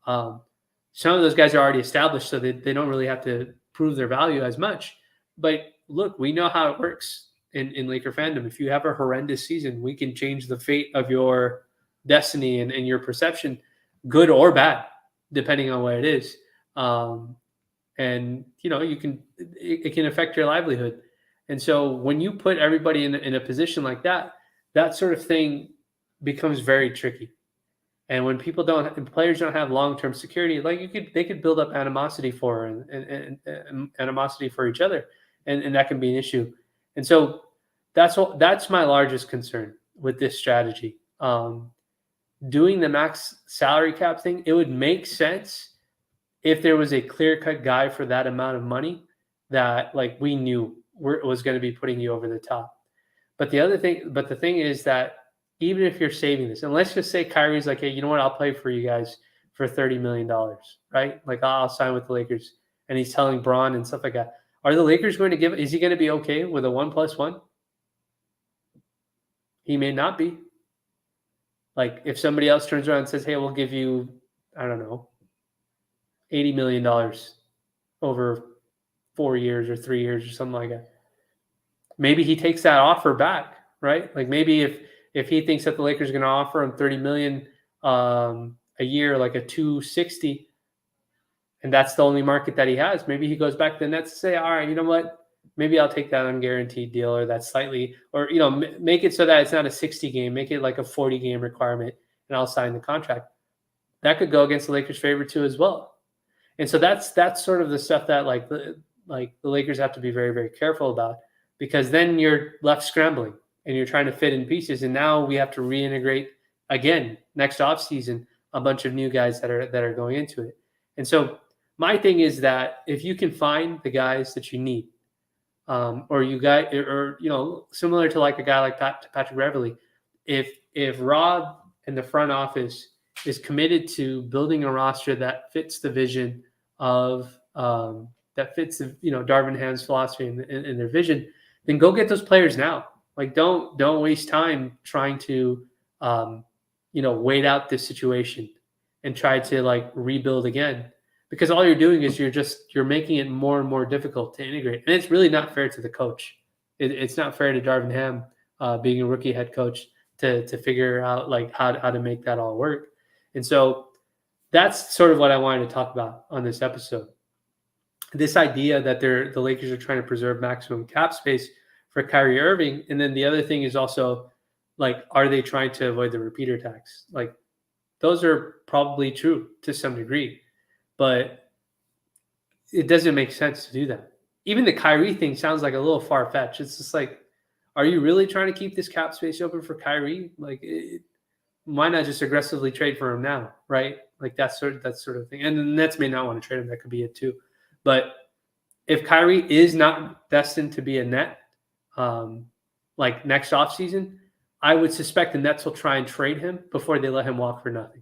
Some of those guys are already established, so they don't really have to prove their value as much. But look, we know how it works in Laker fandom. If you have a horrendous season, we can change the fate of your destiny and your perception, good or bad, depending on what it is. And it can affect your livelihood. And so when you put everybody in a position like that, that sort of thing becomes very tricky. And when players don't have long-term security, like they could build up animosity and animosity for each other, and that can be an issue. And so that's my largest concern with this strategy. Doing the max salary cap thing, it would make sense if there was a clear-cut guy for that amount of money that we knew was going to be putting you over the top. But the thing is that even if you're saving this, and let's just say Kyrie's like, hey, you know what? I'll play for you guys for $30 million, right? Like, I'll sign with the Lakers. And he's telling Braun and stuff like that. Are the Lakers going to is he going to be okay with a 1+1? He may not be. Like, if somebody else turns around and says, hey, we'll give you, I don't know, $80 million over 4 years or 3 years or something like that, maybe he takes that offer back, right? Like, maybe if he thinks that the Lakers are going to offer him $30 million a year, like a $260, and that's the only market that he has, maybe he goes back to the Nets and say, all right, you know what? Maybe I'll take that unguaranteed deal, or that slightly, or make it so that it's not a 60 game, make it like a 40 game requirement, and I'll sign the contract. That could go against the Lakers' favor too as well. And so that's sort of the stuff that the Lakers have to be very, very careful about, because then you're left scrambling and you're trying to fit in pieces. And now we have to reintegrate again next offseason a bunch of new guys that are going into it. And so my thing is that if you can find the guys that you need, similar to like a guy like Patrick Beverley, if Rob and the front office is committed to building a roster that fits the vision of that fits Darvin Ham's philosophy and their vision, then go get those players now. Like, don't waste time trying to wait out this situation and try to rebuild again, because all you're doing is you're making it more and more difficult to integrate, and it's really not fair to the coach. It's not fair to Darvin Ham, being a rookie head coach, to figure out how to make that all work. And so that's sort of what I wanted to talk about on this episode. this idea that the Lakers are trying to preserve maximum cap space for Kyrie Irving. And then the other thing is also, like, are they trying to avoid the repeater tax? Like, those are probably true to some degree, but it doesn't make sense to do that. Even the Kyrie thing sounds like a little far-fetched. It's just like, are you really trying to keep this cap space open for Kyrie? Like, why not just aggressively trade for him now, right? Like that sort of thing. And the Nets may not want to trade him. That could be it too. But if Kyrie is not destined to be a Net, like next offseason, I would suspect the Nets will try and trade him before they let him walk for nothing.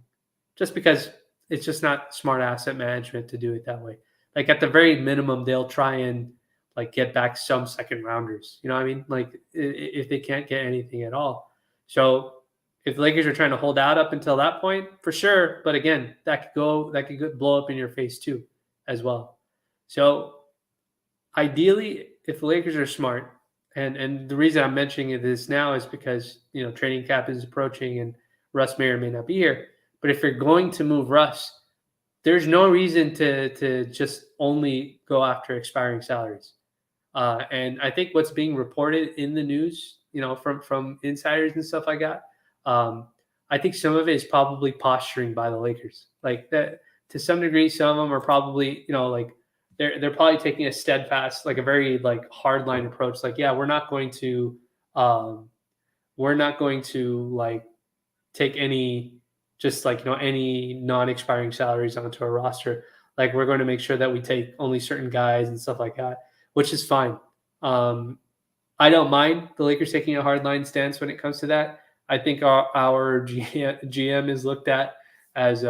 Just because it's just not smart asset management to do it that way. Like at the very minimum, they'll try and like get back some second rounders. You know what I mean? Like if they can't get anything at all. So if the Lakers are trying to hold out up until that point, for sure. But again, that could blow up in your face too, as well. So ideally, if the Lakers are smart, and the reason I'm mentioning this now is because training cap is approaching and Russ may or may not be here. But if you're going to move Russ, there's no reason to just only go after expiring salaries. And I think what's being reported in the news, from insiders and stuff like that, I think some of it is probably posturing by the Lakers. Like that, to some degree, some of them are probably, like they're probably taking a steadfast, like a very like hardline approach. Like, yeah, we're not going to like take any any non-expiring salaries onto a roster. Like we're going to make sure that we take only certain guys and stuff like that, which is fine. I don't mind the Lakers taking a hardline stance when it comes to that. I think our GM is looked at as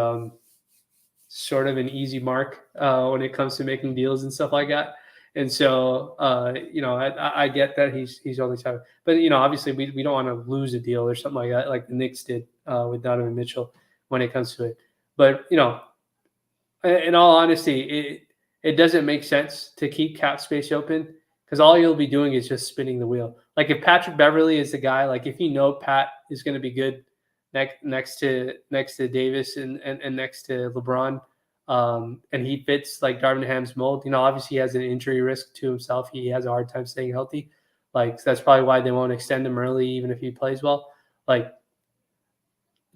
sort of an easy mark when it comes to making deals and stuff like that. And so, I get that he's only time, but obviously we don't want to lose a deal or something like that, like the Knicks did with Donovan Mitchell when it comes to it. But in all honesty, it doesn't make sense to keep cap space open because all you'll be doing is just spinning the wheel. Like if Patrick Beverley is the guy, like if Pat is going to be good next to Davis and next to LeBron. And he fits like Darvin Ham's mold. Obviously he has an injury risk to himself. He has a hard time staying healthy. Like that's probably why they won't extend him early, even if he plays well. Like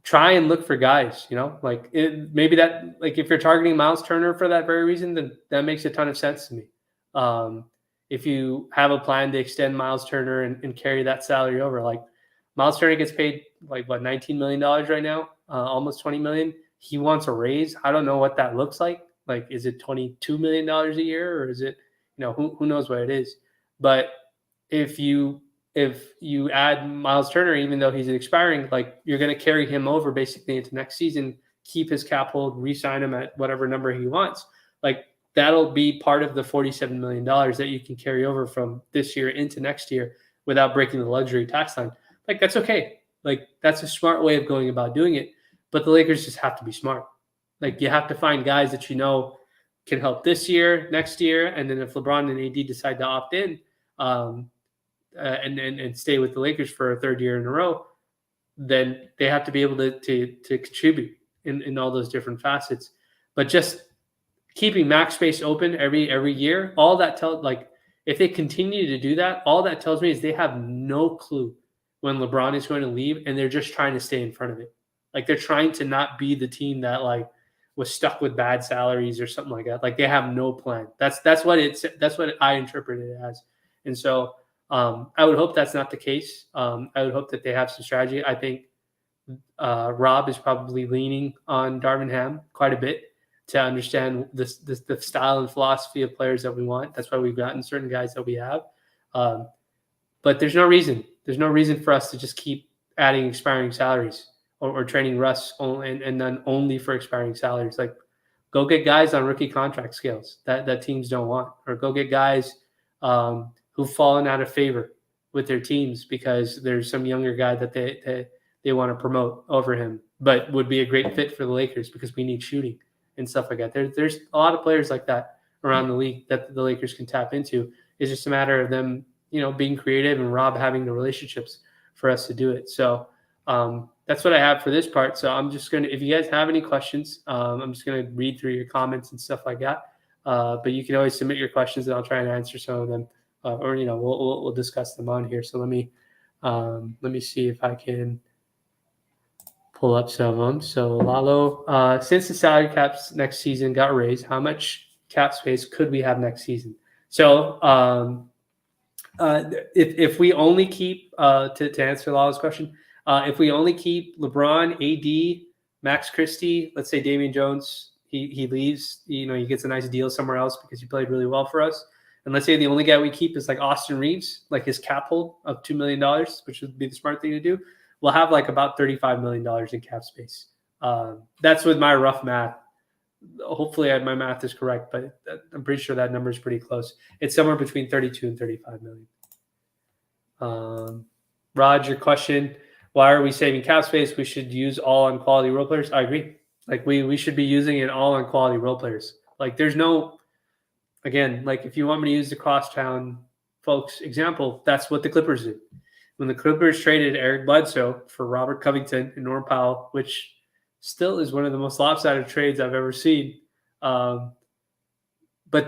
try and look for guys, like maybe that, like if you're targeting Miles Turner for that very reason, then that makes a ton of sense to me. If you have a plan to extend Miles Turner and carry that salary over, like Miles Turner gets paid like $19 million right now, almost $20 million. He wants a raise. I don't know what that looks like. Like, is it $22 million a year or is it, who knows what it is? But if you add Miles Turner, even though he's expiring, like you're going to carry him over basically into next season, keep his cap hold, re-sign him at whatever number he wants. Like that'll be part of the $47 million that you can carry over from this year into next year without breaking the luxury tax line. Like that's okay. Like that's a smart way of going about doing it. But the Lakers just have to be smart. Like you have to find guys that can help this year, next year, and then if LeBron and AD decide to opt in and stay with the Lakers for a third year in a row, then they have to be able to contribute in all those different facets. But just keeping max space open every year, all that if they continue to do that, all that tells me is they have no clue when LeBron is going to leave, and they're just trying to stay in front of it. Like they're trying to not be the team that like was stuck with bad salaries or something like that. Like they have no plan. That's what I interpret it as. And so I would hope that's not the case. I would hope that they have some strategy. I think Rob is probably leaning on Darvin Ham quite a bit to understand the style and philosophy of players that we want. That's why we've gotten certain guys that we have. But there's no reason. There's no reason for us to just keep adding expiring salaries or training Russ and then only for expiring salaries. Like go get guys on rookie contract scales that teams don't want, or go get guys who've fallen out of favor with their teams because there's some younger guy that they want to promote over him, but would be a great fit for the Lakers because we need shooting and stuff like that. There's a lot of players like that around the league that the Lakers can tap into. It's just a matter of them, being creative and Rob having the relationships for us to do it. So that's what I have for this part. So I'm just going to, if you guys have any questions, I'm just going to read through your comments and stuff like that. But you can always submit your questions, and I'll try and answer some of them, or we'll discuss them on here. So let me see if I can pull up some of them. So Lalo, since the salary caps next season got raised, how much cap space could we have next season? So if we only keep to answer Lalo's question, if we only keep LeBron, AD, Max Christie, let's say Damian Jones, he leaves, he gets a nice deal somewhere else because he played really well for us. And let's say the only guy we keep is like Austin Reeves, like his cap hold of $2 million, which would be the smart thing to do. We'll have like about $35 million in cap space. That's with my rough math. Hopefully my math is correct, but I'm pretty sure that number is pretty close. It's somewhere between 32 and 35 million. Rod, your question, why are we saving cap space? We should use all on quality role players. I agree. Like we should be using it all on quality role players. Like there's no, again, like if you want me to use the crosstown folks example, that's what the Clippers did. When the Clippers traded Eric Bledsoe for Robert Covington and Norm Powell, which still is one of the most lopsided trades I've ever seen. But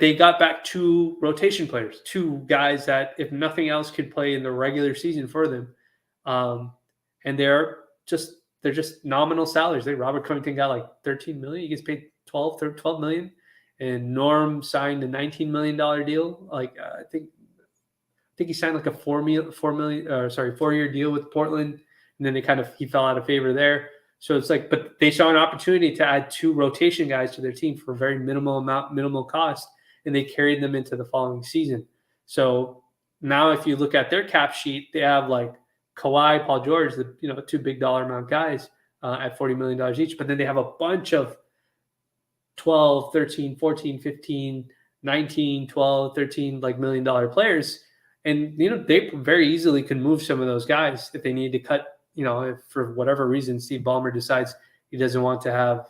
they got back 2 rotation players, 2 guys that, if nothing else, could play in the regular season for them. And they're just nominal salaries. Robert Covington got like $13 million. He gets paid $12 million. And Norm signed a $19 million deal. Like I think he signed like a 4-year deal with Portland, and then he fell out of favor there. So it's like, but they saw an opportunity to add 2 rotation guys to their team for a very minimal cost, and they carried them into the following season. So now, if you look at their cap sheet, they have like Kawhi, Paul George, the 2 big dollar amount guys at $40 million each, but then they have a bunch of 12, 13, 14, 15, 19, 12, 13 like $1 million players. And, they very easily can move some of those guys if they need to cut, if for whatever reason Steve Ballmer decides he doesn't want to have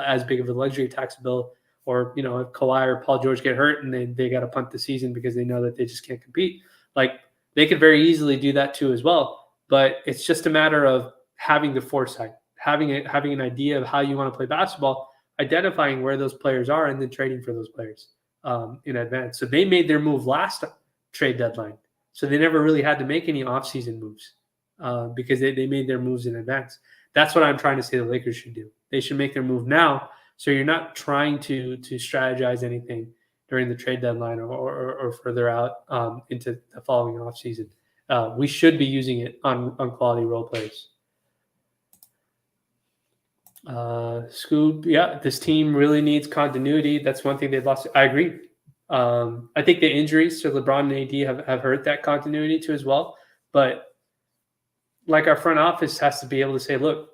as big of a luxury tax bill, or, if Kawhi or Paul George get hurt and they got to punt the season because they know that they just can't compete. Like they could very easily do that too as well. But it's just a matter of having the foresight, having an idea of how you want to play basketball, identifying where those players are, and then trading for those players in advance. So they made their move last trade deadline. So they never really had to make any offseason moves because they made their moves in advance. That's what I'm trying to say the Lakers should do. They should make their move now, so you're not trying to strategize anything during the trade deadline or further out into the following offseason. We should be using it on quality role players. Scoob, yeah, this team really needs continuity. That's one thing they've lost. I agree. I think the injuries to LeBron and AD have hurt that continuity too as well. But like our front office has to be able to say, look,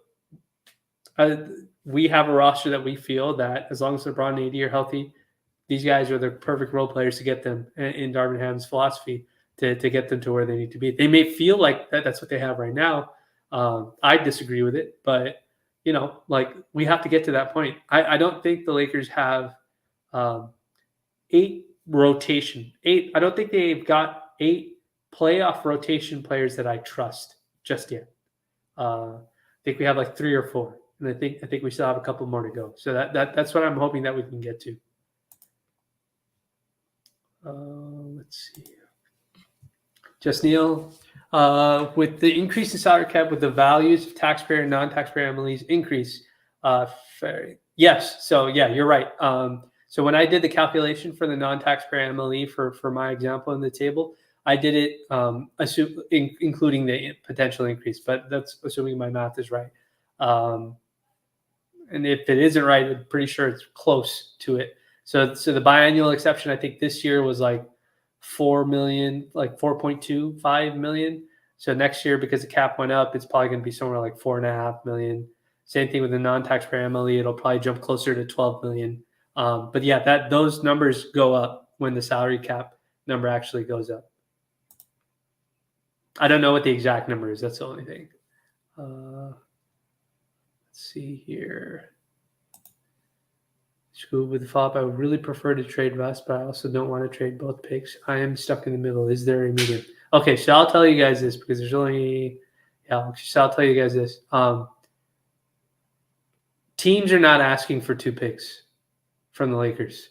we have a roster that we feel that as long as LeBron and AD are healthy, these guys are the perfect role players to get them in Darvin Ham's philosophy to get them to where they need to be. They may feel like that's what they have right now. I disagree with it, but like we have to get to that point. I don't think the Lakers have 8 rotation. I don't think they've got 8 playoff rotation players that I trust just yet. I think we have like 3 or 4, and I think we still have a couple more to go. So that's what I'm hoping that we can get to. Let's see. Just Neil, with the increase in salary cap, with the values of taxpayer and non-taxpayer MLEs increase, yes. So yeah, you're right. So when I did the calculation for the non-taxpayer MLE for my example in the table, I did it including the potential increase, but that's assuming my math is right. And if it isn't right, I'm pretty sure it's close to it. So the biannual exception, I think this year was like 4 million, like 4.25 million. So next year, because the cap went up, it's probably going to be somewhere like 4.5 million. Same thing with the non-taxpayer MLE. It'll probably jump closer to 12 million. But yeah, those numbers go up when the salary cap number actually goes up. I don't know what the exact number is. That's the only thing. Let's see here. Scoob with the follow-up. I would really prefer to trade West, but I also don't want to trade both picks. I am stuck in the middle. Is there a medium? Okay, so I'll tell you guys this because there's only so I'll tell you guys this. Teams are not asking for 2 picks from the Lakers.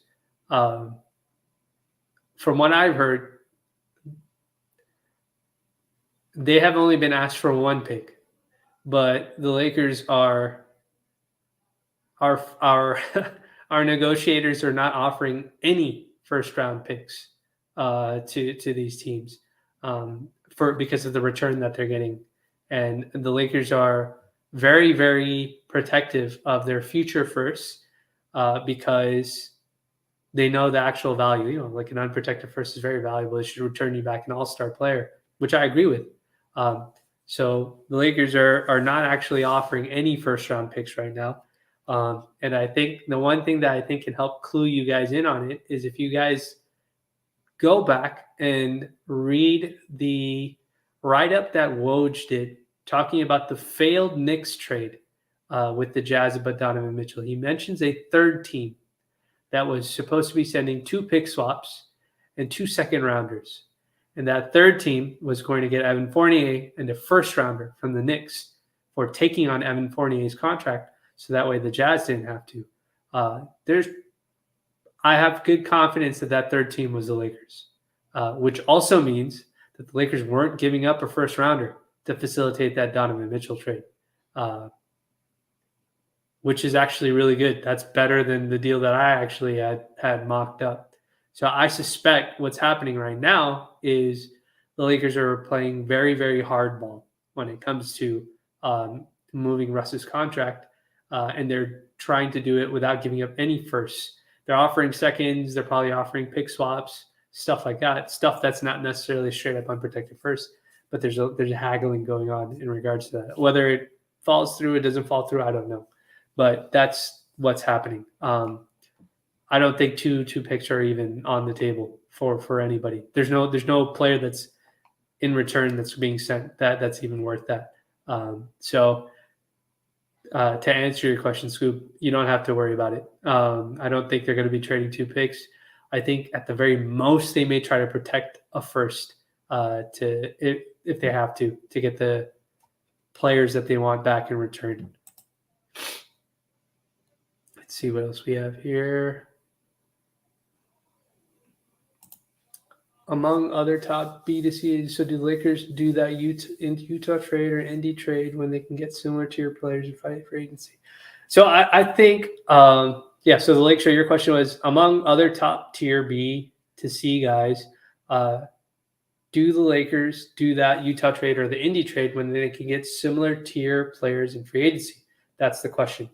From what I've heard, they have only been asked for one pick, but the Lakers are our our negotiators are not offering any first round picks to these teams because of the return that they're getting, and the Lakers are very, very protective of their future first because they know the actual value. You know, like an unprotected first is very valuable. It should return you back an all-star player, which I agree with. So the Lakers are not actually offering any first round picks right now. And I think the one thing that I think can help clue you guys in on it is if you guys go back and read the write-up that Woj did talking about the failed Knicks trade with the Jazz about Donovan Mitchell. He mentions a third team that was supposed to be sending 2 pick swaps and 2 second-rounders. And that third team was going to get Evan Fournier and a first-rounder from the Knicks for taking on Evan Fournier's contract, so that way the Jazz didn't have to. I have good confidence that third team was the Lakers, which also means that the Lakers weren't giving up a first-rounder to facilitate that Donovan Mitchell trade, which is actually really good. That's better than the deal that I actually had mocked up. So I suspect what's happening right now is the Lakers are playing very, very hardball when it comes to moving Russ's contract, and they're trying to do it without giving up any firsts. They're offering seconds. They're probably offering pick swaps, stuff like that, stuff that's not necessarily straight up unprotected first, but there's a haggling going on in regards to that. Whether it falls through, it doesn't fall through, I don't know. But that's what's happening. I don't think two picks are even on the table for anybody. There's no player that's in return that's being sent that's even worth that. So to answer your question, Scoop, you don't have to worry about it. I don't think they're going to be trading 2 picks. I think at the very most they may try to protect a first if they have to get the players that they want back in return. Let's see what else we have here. Among other top B2C, so do the Lakers do that Utah trade or Indy trade when they can get similar tier players and fight for agency? So I think, so the Lakers, your question was, among other top tier B to C guys, do the Lakers do that Utah trade or the Indy trade when they can get similar tier players in free agency? That's the question.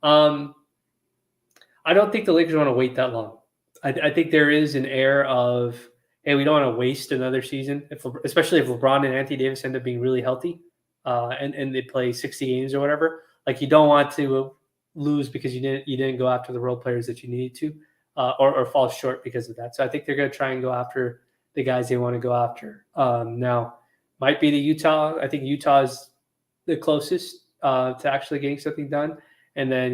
I don't think the Lakers want to wait that long. I think there is an air of, hey, we don't want to waste another season, especially if LeBron and Anthony Davis end up being really healthy and they play 60 games or whatever. Like, you don't want to lose because you didn't go after the role players that you needed to or fall short because of that. So I think they're going to try and go after the guys they want to go after. Now, might be the Utah. I think Utah is the closest to actually getting something done. And then,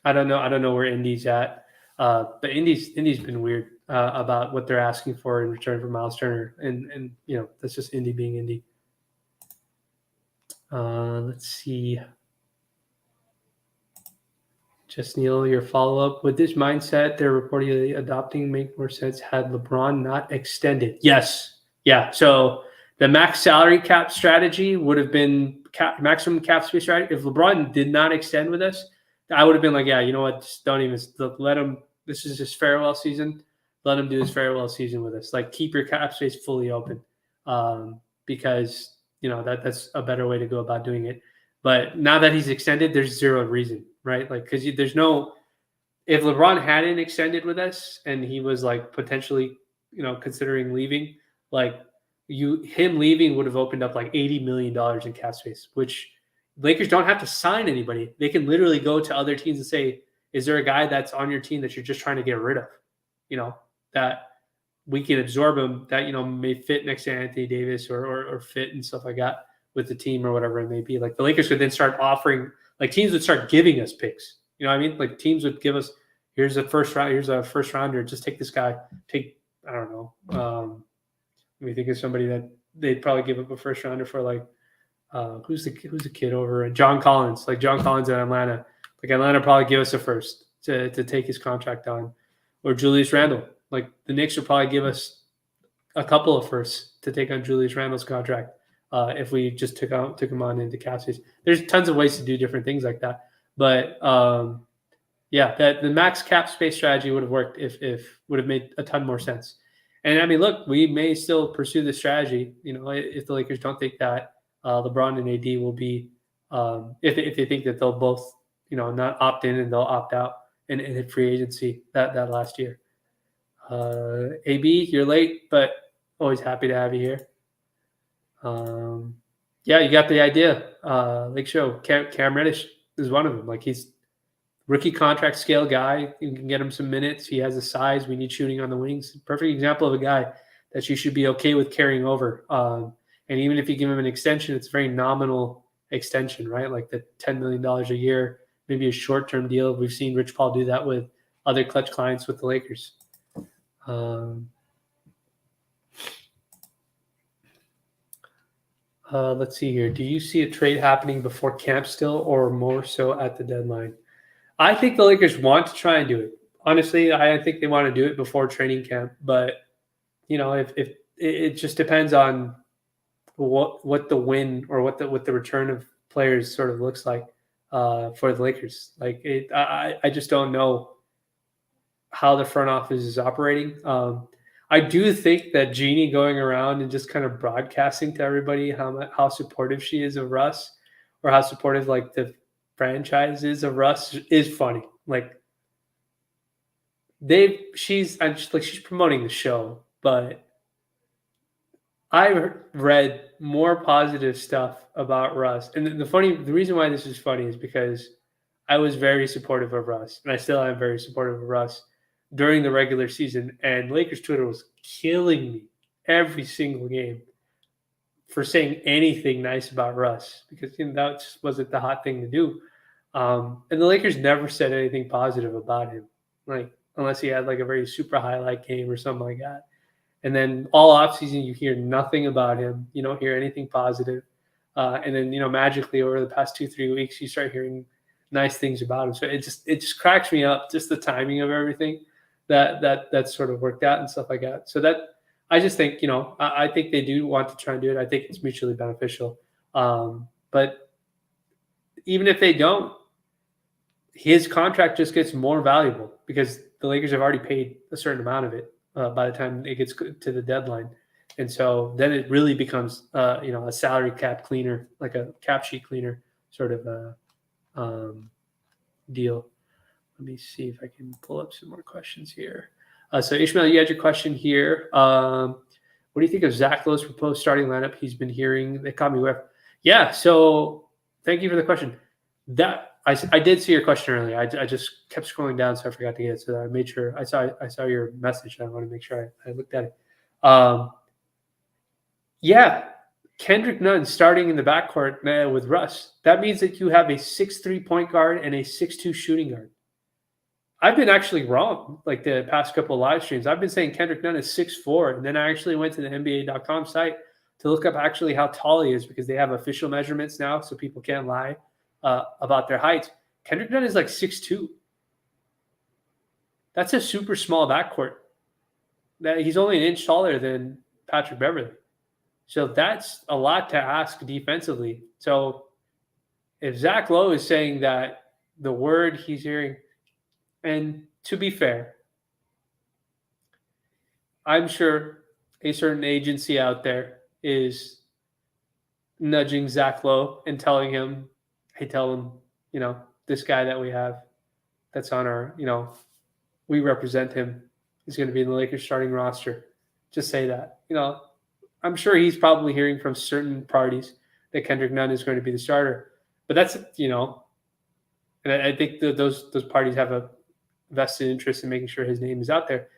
I don't know where Indy's at. But Indy's been weird about what they're asking for in return for Miles Turner, and that's just Indy being Indy. Let's see. Just Neil, your follow-up. Would this mindset they're reportedly adopting make more sense had LeBron not extended? Yes. Yeah. So the max salary cap strategy would have been maximum cap space strategy. If LeBron did not extend with us, I would have been like, yeah, you know what? Just don't even let him. This is his farewell season. Let him do his farewell season with us. Like, keep your cap space fully open, because that's a better way to go about doing it. But now that he's extended, there's zero reason, right? Like, because there's no. If LeBron hadn't extended with us and he was like potentially, considering leaving, like him leaving would have opened up like $80 million in cap space, which Lakers don't have to sign anybody. They can literally go to other teams and say, is there a guy that's on your team that you're just trying to get rid of? That we can absorb him, that, may fit next to Anthony Davis or fit and stuff like that with the team or whatever it may be. Like, the Lakers could then start offering, like, teams would start giving us picks. You know what I mean? Like, teams would give us, here's a first rounder. Just take this guy. I don't know. Let me think of somebody that they'd probably give up a first rounder for, like, who's the kid over? John Collins. Like, John Collins at Atlanta. Like, Atlanta probably give us a first. to take his contract on, or Julius Randle. Like the Knicks would probably give us a couple of firsts to take on Julius Randle's contract if we just took him on into cap space. There's tons of ways to do different things like that, but yeah, that the max cap space strategy would have worked if would have made a ton more sense. And I mean, look, we may still pursue the strategy. You know, if the Lakers don't think that LeBron and AD will be, if they think that they'll both, you know, not opt in and they'll opt out and hit free agency that last year. AB, you're late, but always happy to have you here. Yeah, you got the idea. Lake Show, Cam Reddish is one of them. Like he's rookie contract scale guy. You can get him some minutes. He has the size. We need shooting on the wings. Perfect example of a guy that you should be okay with carrying over. And even if you give him an extension, it's a very nominal extension, right? Like the $10 million a year, maybe a short-term deal. We've seen Rich Paul do that with other clutch clients with the Lakers. Let's see here. Do you see a trade happening before camp still, or more so at the deadline? I think the Lakers want to try and do it. Honestly, I think they want to do it before training camp. But you know, if it just depends on what the win or what the return of players sort of looks like for the Lakers. Like I just don't know how the front office is operating. I do think that Jeannie going around and just kind of broadcasting to everybody how supportive she is of Russ, or how supportive like the franchise is of Russ, is funny. Like she's promoting the show, but I read more positive stuff about Russ. And the reason why this is funny is because I was very supportive of Russ, and I still am very supportive of Russ during the regular season. And Lakers Twitter was killing me every single game for saying anything nice about Russ, because you know, that just wasn't the hot thing to do. And the Lakers never said anything positive about him, like unless he had like a very super highlight game or something like that. And then all offseason, you hear nothing about him. You don't hear anything positive. And then, you know, magically over the past 2-3 weeks, you start hearing nice things about him. So it just cracks me up, just the timing of everything that sort of worked out and stuff like that. So that I just think, you know, I think they do want to try and do it. I think it's mutually beneficial. But even if they don't, his contract just gets more valuable because the Lakers have already paid a certain amount of it. By the time it gets to the deadline. And so then it really becomes, you know, a salary cap cleaner, like a cap sheet cleaner sort of deal. Let me see if I can pull up some more questions here. So Ishmael, you had your question here. What do you think of Zach Lowe's proposed starting lineup? He's been hearing, they caught me with. Yeah, so thank you for the question. That I did see your question earlier. I just kept scrolling down, so I forgot to get it. So I made sure I saw your message. I want to make sure I looked at it. Yeah, Kendrick Nunn starting in the backcourt with Russ. That means that you have a 6'3" point guard and a 6'2" shooting guard. I've been actually wrong, like the past couple of live streams. I've been saying Kendrick Nunn is 6'4", and then I actually went to the NBA.com site to look up actually how tall he is, because they have official measurements now, so people can't lie about their heights. Kendrick Nunn is like 6'2". That's a super small backcourt. He's only an inch taller than Patrick Beverley. So that's a lot to ask defensively. So if Zach Lowe is saying that the word he's hearing, and to be fair, I'm sure a certain agency out there is nudging Zach Lowe and telling him, hey, tell him, you know, this guy that we have that's on our, you know, we represent him. He's going to be in the Lakers starting roster. Just say that. You know, I'm sure he's probably hearing from certain parties that Kendrick Nunn is going to be the starter. But that's, you know, and I think that those parties have a vested interest in making sure his name is out there.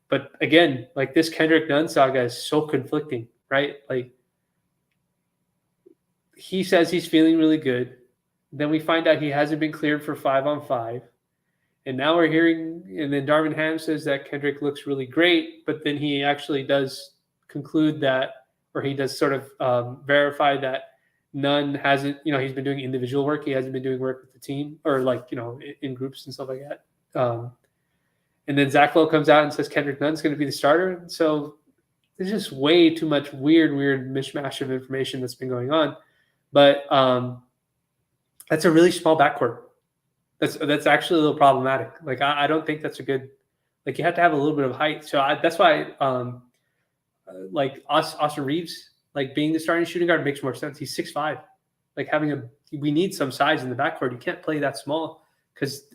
But again, like this Kendrick Nunn saga is so conflicting, right? Like he says he's feeling really good. Then we find out he hasn't been cleared for 5-on-5. And now we're hearing, and then Darvin Ham says that Kendrick looks really great, but then he actually does conclude that, or he does sort of verify that Nunn hasn't, you know, he's been doing individual work. He hasn't been doing work with the team or like, you know, in groups and stuff like that. And then Zach Lowe comes out and says Kendrick Nunn's going to be the starter. So there's just way too much weird mishmash of information that's been going on. But that's a really small backcourt. That's actually a little problematic. Like I don't think that's a good. Like you have to have a little bit of height. So that's why like Austin Reeves, like being the starting shooting guard makes more sense. He's 6'5". Like we need some size in the backcourt. You can't play that small because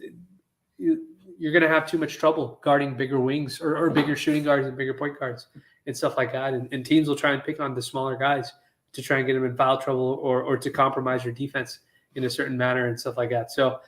you're going to have too much trouble guarding bigger wings or bigger shooting guards and bigger point guards and stuff like that. And teams will try and pick on the smaller guys to try and get them in foul trouble or to compromise your defense in a certain manner and stuff like that. So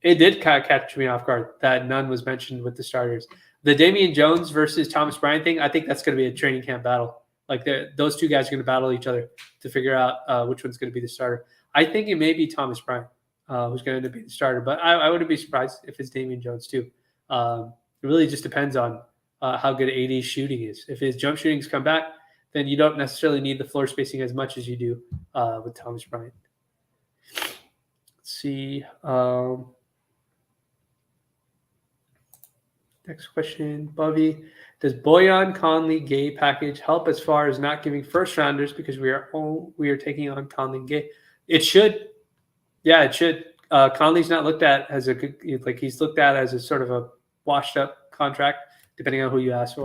it did kind of catch me off guard that Nunn was mentioned with the starters. The Damian Jones versus Thomas Bryant thing, I think that's going to be a training camp battle. Like those two guys are going to battle each other to figure out which one's going to be the starter. I think it may be Thomas Bryant who's going to end up being the starter, but I wouldn't be surprised if it's Damian Jones too. It really just depends on how good AD's shooting is. If his jump shootings come back, then you don't necessarily need the floor spacing as much as you do with Thomas Bryant. Let's see. Next question, Bubby. Does Bojan Conley Gay package help as far as not giving first rounders because we are taking on Conley and Gay? It should. Yeah, it should. Conley's not looked at as a good, like he's looked at as a sort of a washed up contract, depending on who you ask.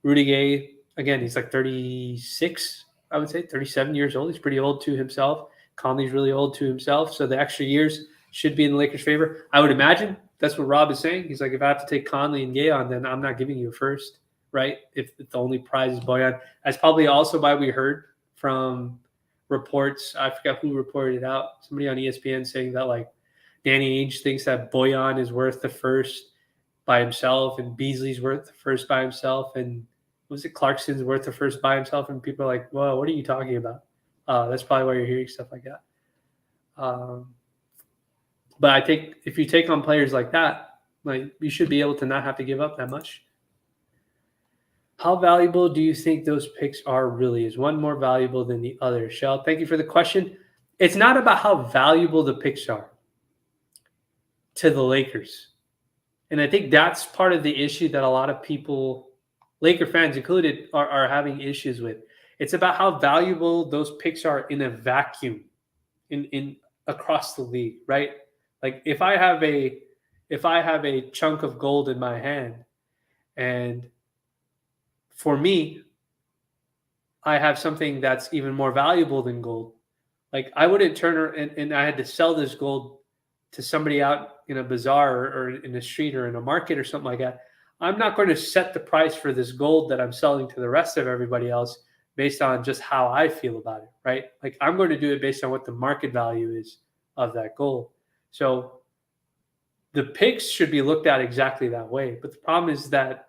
Rudy Gay, again, he's like 36, I would say 37 years old. He's pretty old to himself. Conley's really old to himself. So the extra years should be in the Lakers' favor. I would imagine that's what Rob is saying. He's like, if I have to take Conley and Gay on, then I'm not giving you a first, right? If the only prize is Bojan. That's probably also why we heard from reports. I forgot who reported it out. Somebody on ESPN saying that like Danny Ainge thinks that Bojan is worth the first by himself and Beasley's worth the first by himself and was it Clarkson's worth the first by himself, and people are like, "Whoa, what are you talking about?" That's probably why you're hearing stuff like that. But I think if you take on players like that, like you should be able to not have to give up that much. How valuable do you think those picks are really? Is one more valuable than the other? Shell, thank you for the question. It's not about how valuable the picks are to the Lakers. And I think that's part of the issue that a lot of people, Laker fans included, are having issues with. It's about how valuable those picks are in a vacuum in across the league, right? Like if I have a chunk of gold in my hand, and for me, I have something that's even more valuable than gold. Like I wouldn't turn and I had to sell this gold to somebody out in a bazaar or in a street or in a market or something like that. I'm not going to set the price for this gold that I'm selling to the rest of everybody else based on just how I feel about it, right? Like I'm going to do it based on what the market value is of that gold. So the picks should be looked at exactly that way. But the problem is that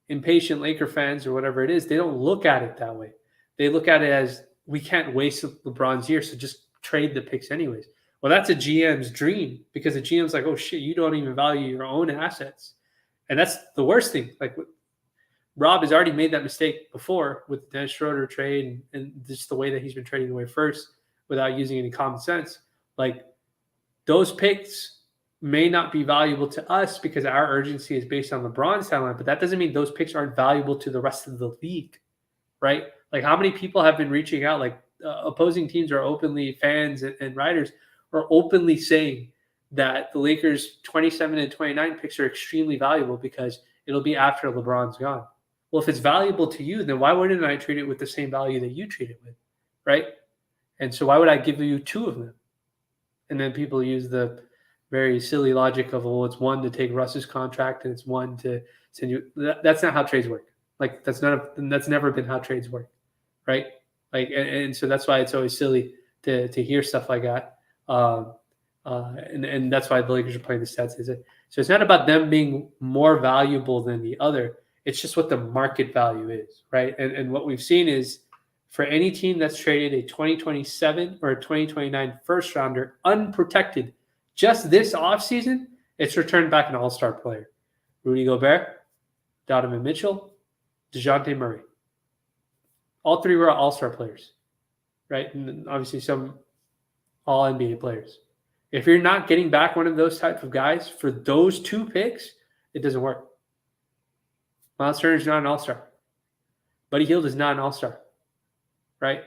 impatient Laker fans or whatever it is, they don't look at it that way. They look at it as we can't waste LeBron's year, so just trade the picks anyways. Well, that's a GM's dream because the GM's like, oh shit, you don't even value your own assets. And that's the worst thing. Like Rob has already made that mistake before with the Dennis Schroeder trade and just the way that he's been trading away first without using any common sense. Like those picks may not be valuable to us because our urgency is based on LeBron's talent, but that doesn't mean those picks aren't valuable to the rest of the league, right? Like how many people have been reaching out, like opposing teams are openly, fans and writers are openly saying that the Lakers 27 and 29 picks are extremely valuable because it'll be after LeBron's gone. Well, if it's valuable to you, then why wouldn't I treat it with the same value that you treat it with, right? And so why would I give you two of them? And then people use the very silly logic of, well, it's one to take Russ's contract and it's one to send you. That's not how trades work. Like that's never been how trades work, right? Like, and so that's why it's always silly to hear stuff like that. And that's why the Lakers are playing the stats. So it's not about them being more valuable than the other. It's just what the market value is, right? And what we've seen is for any team that's traded a 2027 or a 2029 first rounder unprotected just this offseason, it's returned back an all-star player. Rudy Gobert, Donovan Mitchell, DeJounte Murray. All three were all-star players, right? And obviously some all-NBA players. If you're not getting back one of those type of guys for those 2 picks, it doesn't work. Miles Turner's not an all-star. Buddy Hield is not an all-star, right?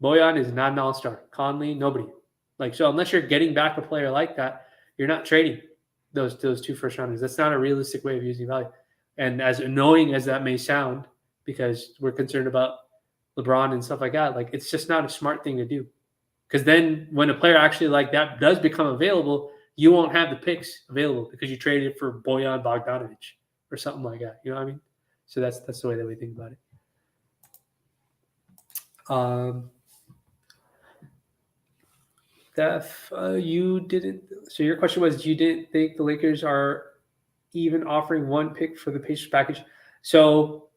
Boyan is not an all-star. Conley, nobody. Like, so unless you're getting back a player like that, you're not trading those 2 first-rounders. That's not a realistic way of using value. And as annoying as that may sound, because we're concerned about LeBron and stuff like that, like, it's just not a smart thing to do. Because then when a player actually like that does become available, you won't have the picks available because you traded for Boyan Bogdanovic or something like that. You know what I mean? So that's the way that we think about it. You didn't. So your question was, you didn't think the Lakers are even offering 1 pick for the Pacers package? So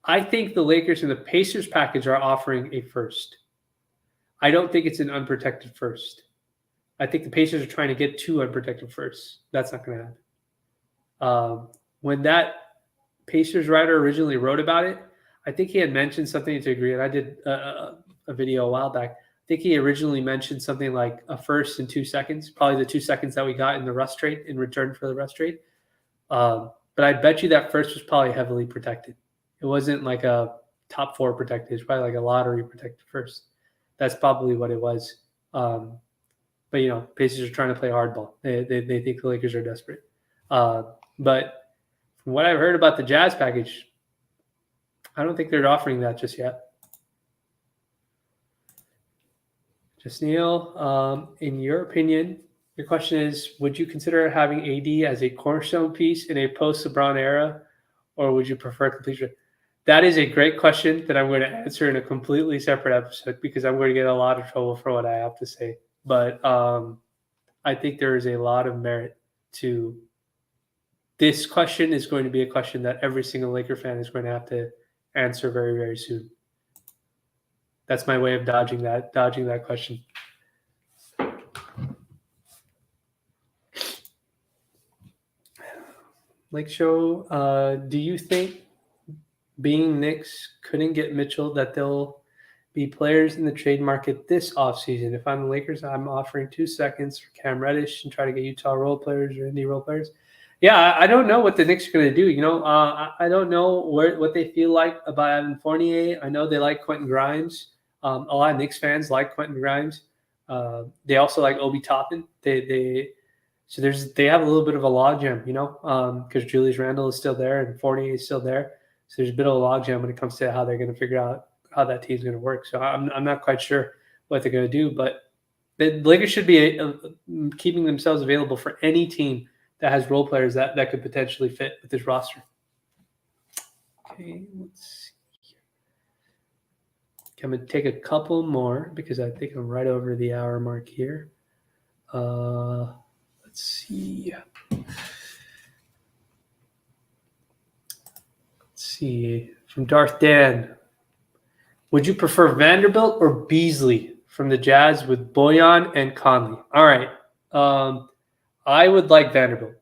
I think the Lakers and the Pacers package are offering a first. I don't think it's an unprotected first. I think the Pacers are trying to get 2 unprotected firsts. That's not going to happen. When that Pacers writer originally wrote about it, I think he had mentioned something to agree. And I did a video a while back. I think he originally mentioned something like a first and 2 seconds, probably the 2 seconds that we got in the Russ trade in return for the Russ trade. But I bet you that first was probably heavily protected. It wasn't like a top 4 protected. It's probably like a lottery protected first. That's probably what it was. But, you know, Pacers are trying to play hardball. They think the Lakers are desperate. But from what I've heard about the Jazz package, I don't think they're offering that just yet. Just Neil, in your opinion, your question is, would you consider having AD as a cornerstone piece in a post-LeBron era, or would you prefer completion? That is a great question that I'm going to answer in a completely separate episode because I'm going to get a lot of trouble for what I have to say. But I think there is a lot of merit to this question. Is going to be a question that every single Laker fan is going to have to answer very, very soon. That's my way of dodging that question. Lake Show, do you think being Knicks couldn't get Mitchell that they'll be players in the trade market this offseason? If I'm the Lakers, I'm offering 2 seconds for Cam Reddish and try to get Utah role players or indie role players. Yeah, I don't know what the Knicks are going to do. You know, I don't know what they feel like about Evan Fournier. I know they like Quentin Grimes. A lot of Knicks fans like Quentin Grimes. They also like Obi Toppin. They have a little bit of a logjam, you know, because Julius Randle is still there and Fournier is still there. So there's a bit of a logjam when it comes to how they're going to figure out how that team's going to work. So I'm not quite sure what they're going to do, but the Lakers should be keeping themselves available for any team that has role players that could potentially fit with this roster. Okay, let's see. I'm going to take a couple more because I think I'm right over the hour mark here. Let's see. From Darth Dan, would you prefer Vanderbilt or Beasley from the Jazz with Boyan and Conley? All right. I would like Vanderbilt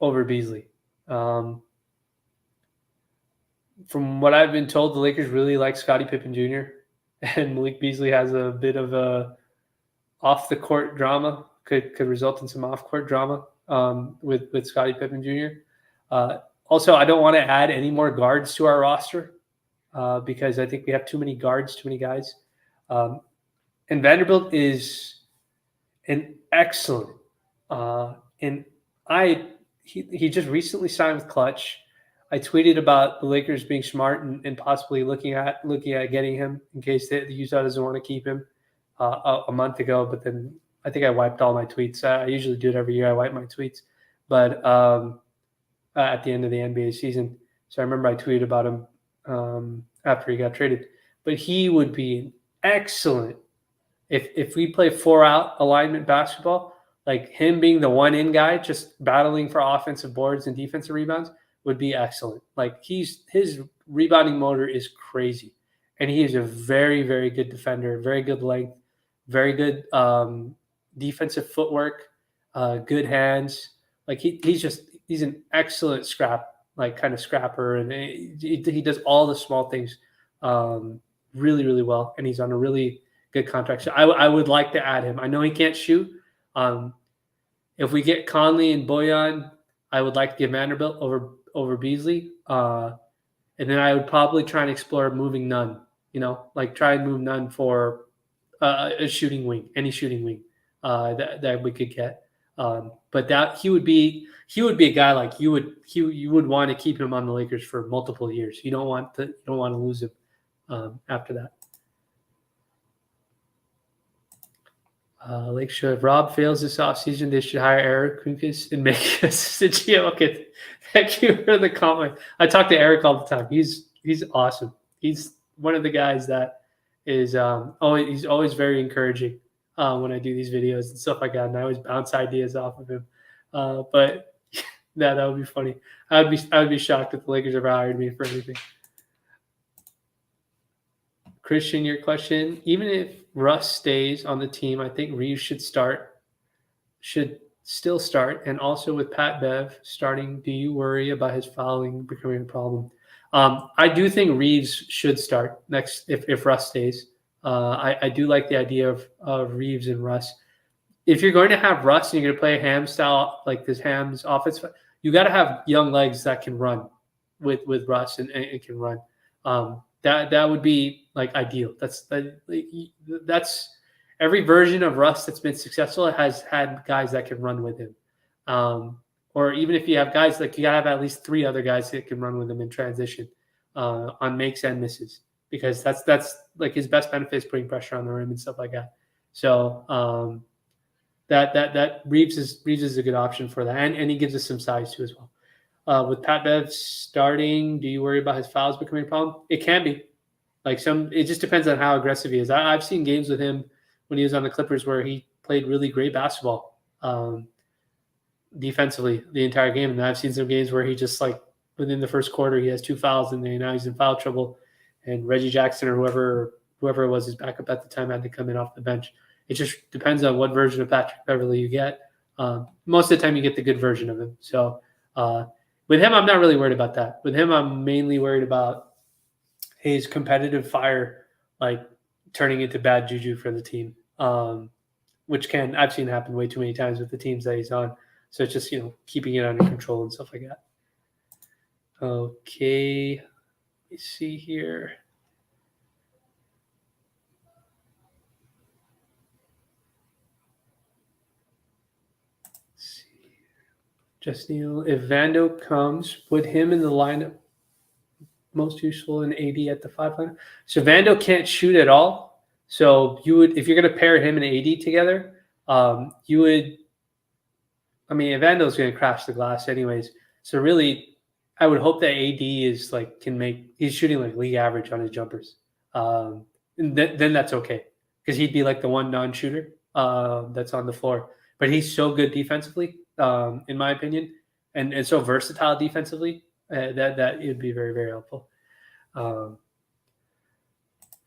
over Beasley. From what I've been told, the Lakers really like Scottie Pippen Jr. and Malik Beasley has a bit of a off-the-court drama, could result in some off-court drama with Scottie Pippen Jr. Also, I don't want to add any more guards to our roster because I think we have too many guards, too many guys. And Vanderbilt is an excellent he just recently signed with Clutch. I tweeted about the Lakers being smart and possibly looking at getting him in case the Utah doesn't want to keep him a month ago. But then I think I wiped all my tweets. I usually do it every year. I wipe my tweets, but at the end of the NBA season. So I remember I tweeted about him after he got traded. But he would be excellent if we play 4-out alignment basketball. Like him being the one-in guy, just battling for offensive boards and defensive rebounds would be excellent. Like his rebounding motor is crazy. And he is a very, very good defender, very good length, very good defensive footwork, good hands. Like he's an excellent scrapper, and he does all the small things really, really well. And he's on a really good contract. So I would like to add him. I know he can't shoot. If we get Conley and Boyan, I would like to give Vanderbilt over Beasley. And then I would probably try and explore moving Nunn. Like try and move Nunn for a shooting wing, any shooting wing that we could get. But that he would be a guy like you would want to keep him on the Lakers for multiple years. You don't want to lose him after that. Lakeshore, if Rob fails this offseason, they should hire Eric Kunkis and make us the GM. Okay, thank you for the comment. I talk to Eric all the time. He's awesome. He's one of the guys that is he's always very encouraging when I do these videos and stuff like that, and I always bounce ideas off of him. But that would be funny. I would be shocked if the Lakers ever hired me for anything. Christian, your question, even if Russ stays on the team, I think Reeves should still start. And also with Pat Bev starting, do you worry about his fouling becoming a problem? I do think Reeves should start next if Russ stays. I do like the idea of Reeves and Russ. If you're going to have Russ and you're going to play a Ham style, like this Ham's offense, you got to have young legs that can run with Russ and can run. That would be like ideal. That's every version of Russ that's been successful has had guys that can run with him. Or even if you have guys, like you gotta have at least 3 other guys that can run with him in transition on makes and misses, because that's like his best benefit is putting pressure on the rim and stuff like that. So that Reeves is a good option for that, and he gives us some size too as well. With Pat Bev starting, do you worry about his fouls becoming a problem? It can be. It just depends on how aggressive he is. I've seen games with him when he was on the Clippers where he played really great basketball defensively the entire game. And I've seen some games where he just like within the first quarter, he has 2 fouls and now he's in foul trouble. And Reggie Jackson or whoever it was his backup at the time had to come in off the bench. It just depends on what version of Patrick Beverley you get. Most of the time you get the good version of him. So with him, I'm not really worried about that. With him, I'm mainly worried about his competitive fire, like turning into bad juju for the team, which I've seen happen way too many times with the teams that he's on. So it's just, keeping it under control and stuff like that. Okay. Let me see here. Let's see. Just Neil, if Vando comes, put him in the lineup most useful in AD at the 5 line. So Vando can't shoot at all. So you would, if you're going to pair him and AD together, you would. I mean, Vando's going to crash the glass anyways. So really, I would hope that AD is like he's shooting like league average on his jumpers. And then that's okay, because he'd be like the one non-shooter that's on the floor. But he's so good defensively, in my opinion, and so versatile defensively. That it would be very, very helpful.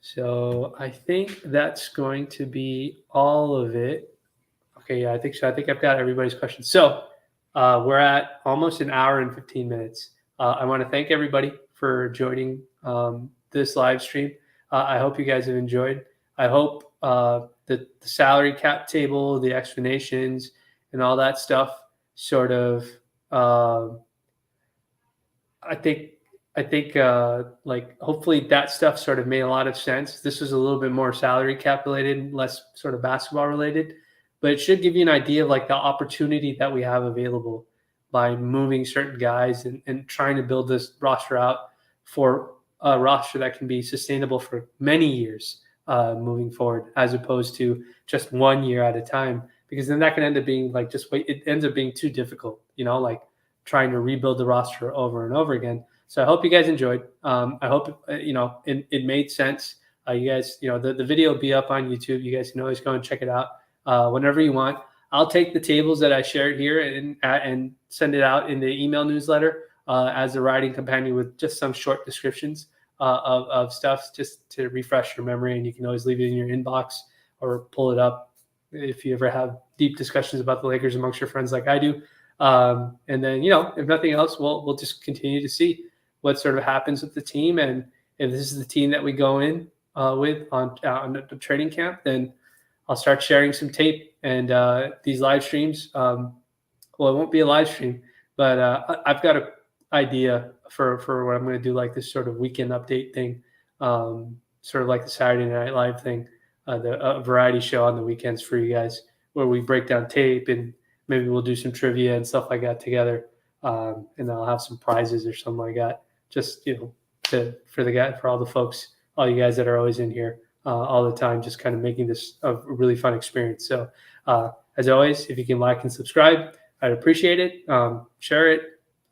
So I think that's going to be all of it. Okay, yeah, I think so. I think I've got everybody's questions. So we're at almost an hour and 15 minutes. I want to thank everybody for joining this live stream. I hope you guys have enjoyed. I hope that the salary cap table, the explanations, and all that stuff sort of I think like hopefully that stuff sort of made a lot of sense. This was a little bit more salary cap related, less sort of basketball related, but it should give you an idea of like the opportunity that we have available by moving certain guys and trying to build this roster out for a roster that can be sustainable for many years moving forward, as opposed to just 1 year at a time, because then that can end up being like it ends up being too difficult, like trying to rebuild the roster over and over again. So I hope you guys enjoyed. I hope, it made sense. You guys, the video will be up on YouTube. You guys can always go and check it out whenever you want. I'll take the tables that I shared here and send it out in the email newsletter as a writing companion with just some short descriptions of stuff, just to refresh your memory. And you can always leave it in your inbox or pull it up if you ever have deep discussions about the Lakers amongst your friends like I do. And then, if nothing else, we'll just continue to see what sort of happens with the team. And if this is the team that we go in with on the training camp, then I'll start sharing some tape and these live streams. Well, it won't be a live stream, but I've got an idea for what I'm going to do, like this sort of weekend update thing, sort of like the Saturday Night Live thing, the variety show on the weekends for you guys, where we break down tape and maybe we'll do some trivia and stuff like that together, and I'll have some prizes or something like that. Just for all the folks, all you guys that are always in here all the time, just kind of making this a really fun experience. So as always, if you can like and subscribe, I'd appreciate it. Share it,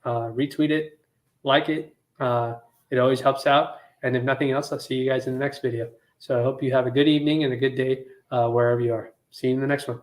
retweet it, like it. It always helps out. And if nothing else, I'll see you guys in the next video. So I hope you have a good evening and a good day wherever you are. See you in the next one.